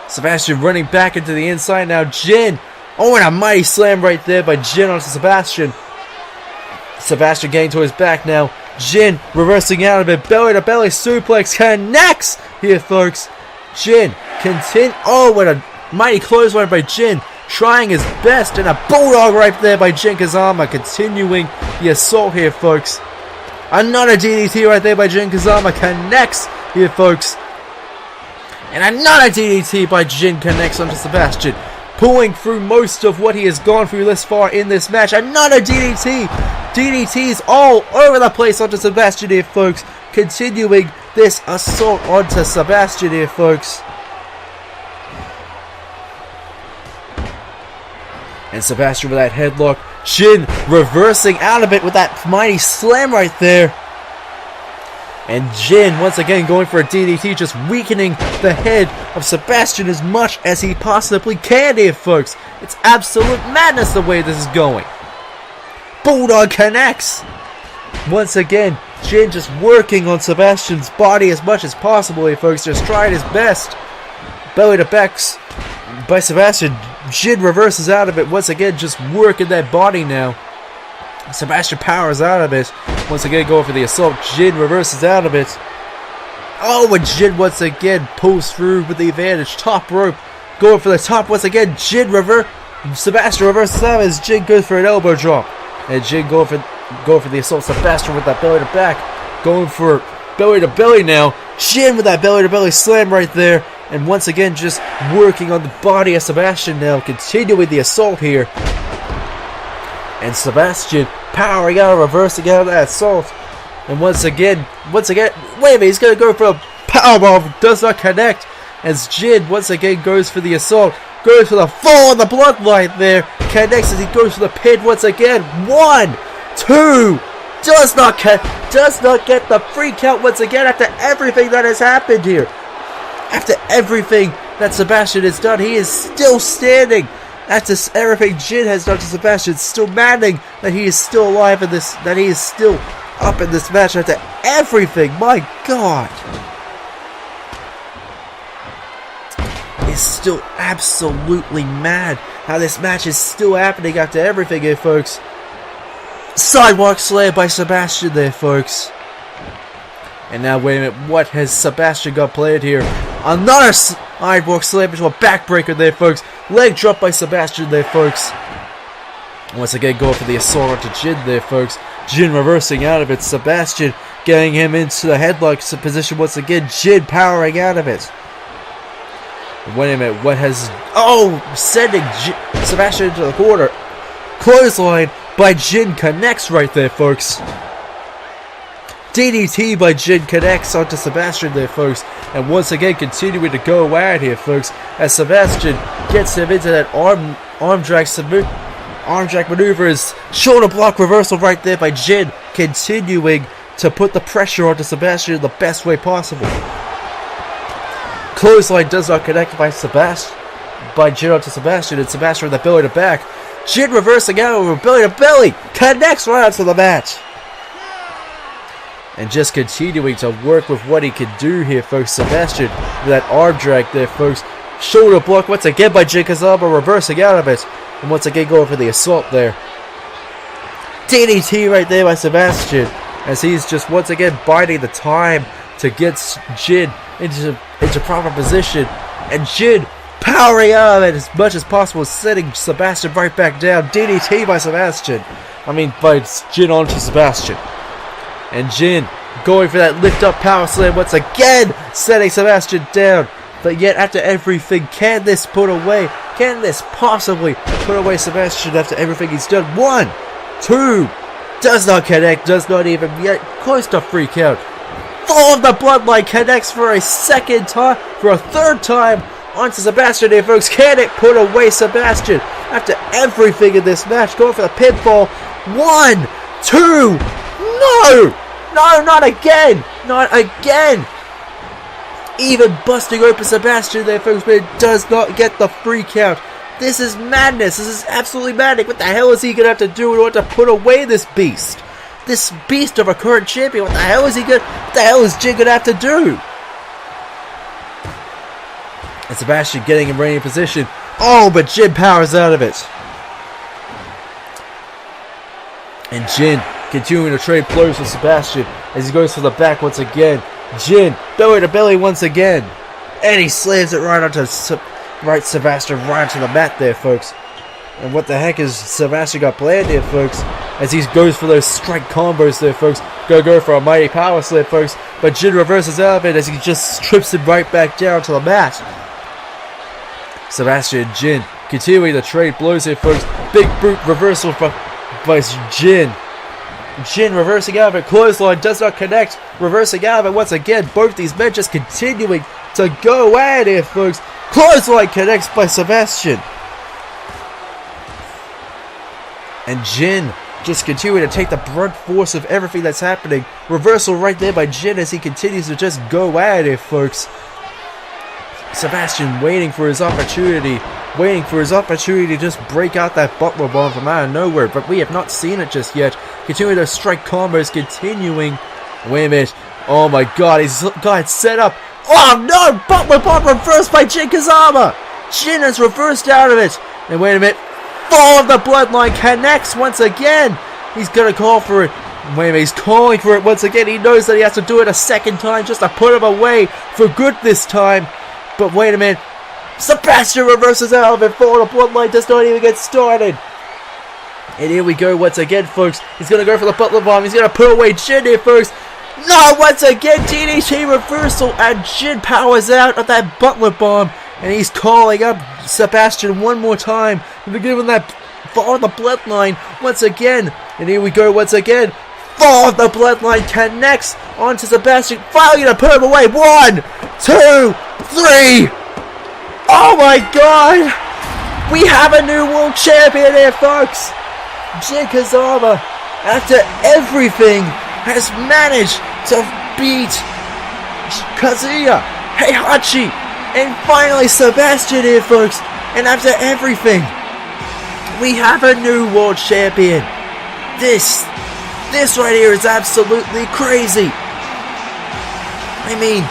Sebastian running back into the inside now. Jin, oh, and a mighty slam right there by Jin onto Sebastian. Sebastian getting to his back now. Jin reversing out of it, belly to belly suplex connects here, folks. Jin continue. Oh, and a mighty clothesline by Jin, trying his best, and a bulldog right there by Jin Kazama, continuing the assault here, folks. Another DDT right there by Jin Kazama connects here, folks. And another DDT by Jin connects onto Sebastian, pulling through most of what he has gone through this far in this match. Another DDT. DDTs all over the place onto Sebastian here, folks. Continuing this assault onto Sebastian here, folks. And Sebastian with that headlock. Jin reversing out of it with that mighty slam right there. And Jin once again going for a DDT, just weakening the head of Sebastian as much as he possibly can here, folks. It's absolute madness the way this is going. Bulldog connects. Once again, Jin just working on Sebastian's body as much as possible here, folks. Just trying his best. Belly to backs by Sebastian. Jin reverses out of it once again, just working that body now. Sebastian powers out of it. Once again going for the assault. Jin reverses out of it. Oh, and Jin once again pulls through with the advantage. Top rope. Going for the top once again. Sebastian reverses out as Jin goes for an elbow drop. And Jin going for going for the assault. Sebastian with that belly to back. Going for belly to belly now. Jin with that belly to belly slam right there. And once again, just working on the body of Sebastian now. Continuing the assault here. And Sebastian powering out, reversing out of that assault. And once again, wait a minute, he's going to go for a powerbomb. Does not connect. As Jin once again goes for the assault. Goes for the fall on the bloodline there. Connects as he goes for the pin once again. 1, 2. Does not get the free count once again after everything that has happened here. After everything that Sebastian has done, he is still standing. After everything Jin has done to Sebastian, still maddening that he is still alive in this, that he is still up in this match after everything. My God. It's still absolutely mad how this match is still happening after everything here, folks. Sidewalk slam by Sebastian there, folks. And now, wait a minute, what has Sebastian got played here? Another sidewalk slam into a backbreaker there, folks. Leg drop by Sebastian there, folks. Once again, going for the assault onto Jin there, folks. Jin reversing out of it. Sebastian getting him into the headlock position once again. Jin powering out of it. Wait a minute, what has... Oh! Sending Sebastian into the corner. Clothesline by Jin connects right there, folks. DDT by Jin connects onto Sebastian there, folks. And once again, continuing to go out here, folks. As Sebastian gets him into that arm drag maneuvers. Shoulder block reversal right there by Jin. Continuing to put the pressure onto Sebastian in the best way possible. Clothesline does not connect by Jin onto Sebastian, and Sebastian with the belly to back. Jin reversing out over belly to belly. Connects right onto the match. And just continuing to work with what he can do here, folks. Sebastian with that arm drag there, folks. Shoulder block once again by Jin Kazama, reversing out of it. And once again going for the assault there. DDT right there by Sebastian. As he's just once again biding the time to get Jin into proper position. And Jin powering out of it as much as possible, setting Sebastian right back down. DDT by Sebastian. By Jin onto Sebastian. And Jin going for that lift up power slam once again, setting Sebastian down. But yet after everything, can this possibly put away Sebastian after everything he's done? 1, 2, does not connect, does not even get close to free count. Fall of the bloodline connects for a third time onto Sebastian here, folks. Can it put away Sebastian after everything in this match? Going for the pinfall. 1, 2, no! No, not again! Not again! Even busting open Sebastian there, folks, but it does not get the free count. This is madness. This is absolutely madness. What the hell is he going to have to do in order to put away this beast? This beast of a current champion. What the hell is Jin going to have to do? And Sebastian getting him ready in position. Oh, but Jin powers out of it. And Jin continuing to trade blows with Sebastian as he goes for the back once again. Jin, belly to belly once again. And he slams it right onto Sebastian right onto the mat there, folks. And what the heck is Sebastian got planned here, folks? As he goes for those strike combos there, folks. Go for a mighty power slam, folks. But Jin reverses out of it as he just strips him right back down to the mat. Sebastian and Jin continuing to trade blows here, folks. Big brute reversal by Jin. Jin reversing out of it. Clothesline does not connect. Reversing out of it once again. Both these men just continuing to go at it, folks. Clothesline connects by Sebastian. And Jin just continuing to take the brunt force of everything that's happening. Reversal right there by Jin as he continues to just go at it, folks. Sebastian waiting for his opportunity. To just break out that butler bomb from out of nowhere. But we have not seen it just yet. Continuing to strike combos. Continuing. Wait a minute. Oh my god. He's got it set up. Oh no! Butler bomb reversed by Jin Kazama. Jin has reversed out of it. And wait a minute. Fall of the bloodline connects once again. He's going to call for it. Wait a minute. He's calling for it once again. He knows that he has to do it a second time just to put him away for good this time. But wait a minute. Sebastian reverses out of it. Fall of the bloodline does not even get started. And here we go once again, folks. He's going to go for the butler bomb. He's going to put away Jin here, folks. No, once again, DDT reversal, and Jin powers out of that butler bomb. And he's calling up Sebastian one more time. We're giving that follow the bloodline once again. And here we go once again. Follow the bloodline connects onto Sebastian. Finally going to put him away. 1, 2, 3. Oh my god. We have a new world champion here, folks. Jin Kazama, after everything, has managed to beat Kazuya, Heihachi, and finally Sebastian here, folks. And after everything, we have a new world champion. This right here is absolutely crazy. I mean,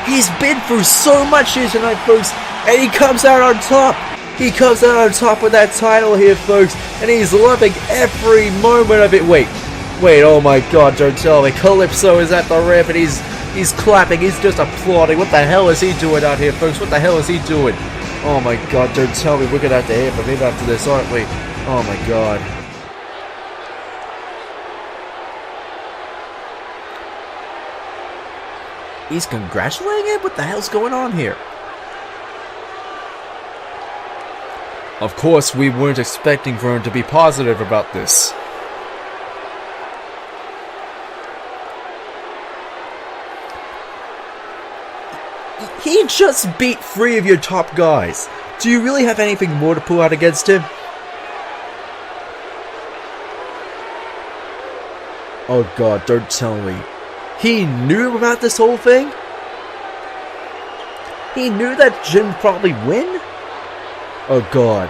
he's been through so much here tonight, folks, and he comes out on top. He comes out on top with that title here, folks, and he's loving every moment of it. Wait, oh my god, don't tell me. Calypso is at the ramp and he's clapping, he's just applauding. What the hell is he doing out here, folks? What the hell is he doing? Oh my god, don't tell me. We're gonna have to hear from him after this, aren't we? Oh my god. He's congratulating him? What the hell's going on here? Of course, we weren't expecting for him to be positive about this. He just beat 3 of your top guys. Do you really have anything more to pull out against him? Oh god, don't tell me. He knew about this whole thing? He knew that Jin would probably win? Oh god.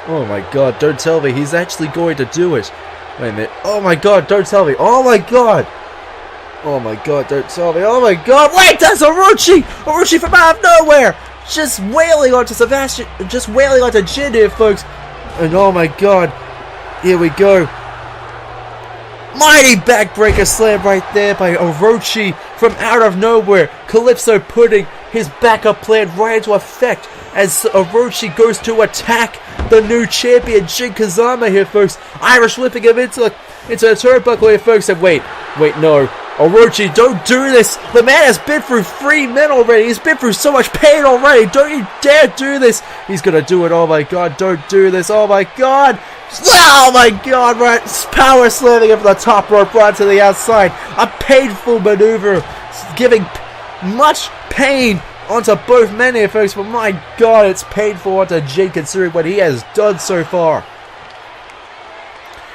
Oh my god, don't tell me he's actually going to do it. Wait a minute. Oh my god, don't tell me. Oh my god. Oh my god, don't tell me. Oh my god. Wait, that's Orochi! Orochi from out of nowhere! Just wailing onto Sebastian. Just wailing onto Jin here, folks. And oh my god. Here we go. Mighty backbreaker slam right there by Orochi from out of nowhere. Calypso putting his backup plan right into effect as Orochi goes to attack the new champion Jin Kazama here, folks. Irish whipping him into the turnbuckle here, folks. And wait, no. Orochi, don't do this. The man has been through 3 men already. He's been through so much pain already. Don't you dare do this. He's gonna do it. Oh my god, don't do this. Oh my god. Oh my god, right. Power slamming him from the top rope right to the outside. A painful maneuver, giving much pain onto both men here, folks. But my god, it's painful onto Jin considering what he has done so far.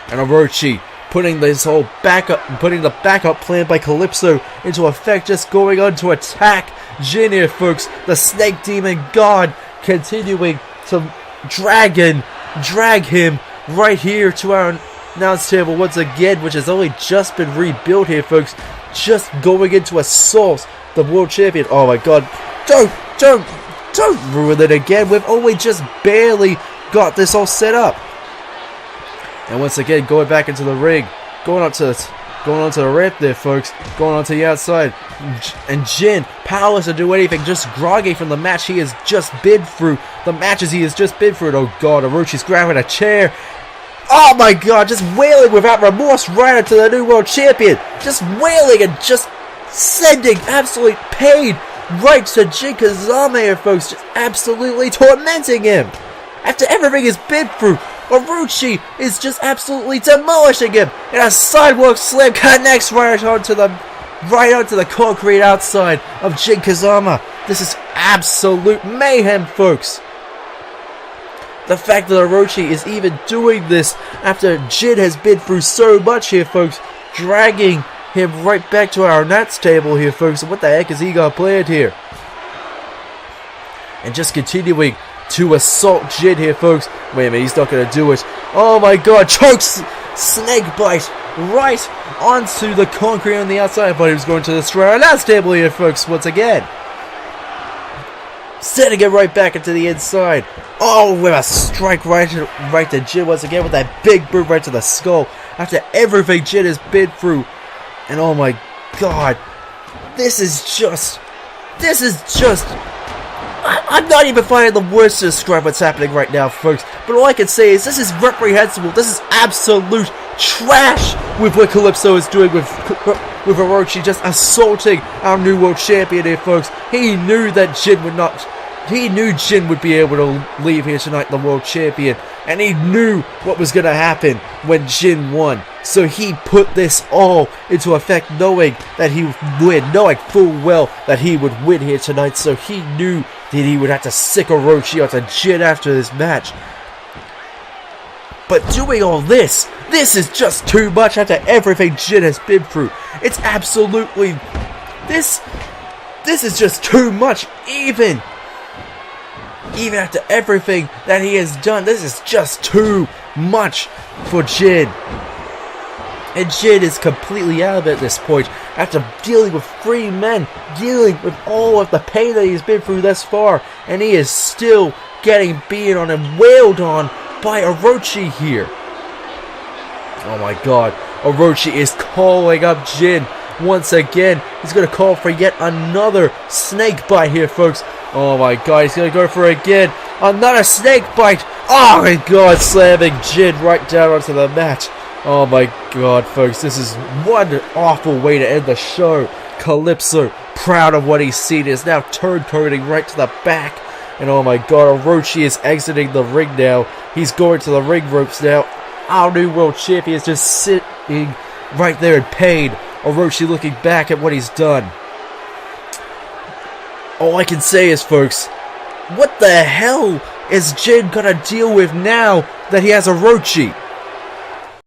And Orochi putting the backup plan by Calypso into effect, just going on to attack Jin here, folks. The Snake Demon God continuing to drag him right here to our announce table once again, which has only just been rebuilt here, folks. Just going into assault the world champion. Oh my god. Don't ruin it again. We've only just barely got this all set up. And once again, going back into the ring, going onto the ramp there, folks, going onto the outside, and Jin powerless to do anything, just groggy from the match he has just been through, the matches he has just been through. And oh god, Orochi's grabbing a chair. Oh my god, just wailing without remorse right into the new world champion, just wailing and just sending absolute pain right to Jin Kazama here, folks, just absolutely tormenting him. After everything he's been through, Orochi is just absolutely demolishing him, and a sidewalk slam connects right onto the concrete outside of Jin Kazama. This is absolute mayhem, folks. The fact that Orochi is even doing this after Jin has been through so much here, folks, dragging him right back to our announce table here, folks. What the heck has he got planned here? And just continuing to assault Jin here, folks. Wait a minute, he's not going to do it. Oh my god, chokes snake bite right onto the concrete on the outside. I thought he was going to destroy our announce table here, folks, once again. Sending it right back into the inside. Oh, with a strike right to Jin once again with that big boot right to the skull. After everything Jin has been through. And oh my god, this is just I'm not even finding the words to describe what's happening right now, folks. But all I can say is this is reprehensible. This is absolute trash with what Calypso is doing with Orochi, just assaulting our new world champion here, folks. He knew that Jin would not. He knew Jin would be able to leave here tonight, the world champion, and he knew what was going to happen when Jin won. So he put this all into effect, knowing that he would win, knowing full well that he would win here tonight. So he knew that he would have to sick Orochi onto Jin after this match. But doing all this is just too much after everything Jin has been through. It's absolutely... This is just too much, even after everything that he has done. This is just too much for Jin. And Jin is completely out of it at this point, after dealing with 3 men, dealing with all of the pain that he's been through thus far, and he is still getting beaten on and wailed on by Orochi here. Oh my god, Orochi is calling up Jin once again. He's going to call for yet another snake bite here, folks. Oh my god, he's going to go for it again. Another snake bite. Oh my god, slamming Jin right down onto the mat. Oh my god, folks, this is one awful way to end the show. Calypso, proud of what he's seen, is now turncoating right to the back. And oh my god, Orochi is exiting the ring now. He's going to the ring ropes now. Our new world champion is just sitting right there in pain. Orochi looking back at what he's done. All I can say is, folks, what the hell is Jin gonna deal with now that he has Orochi?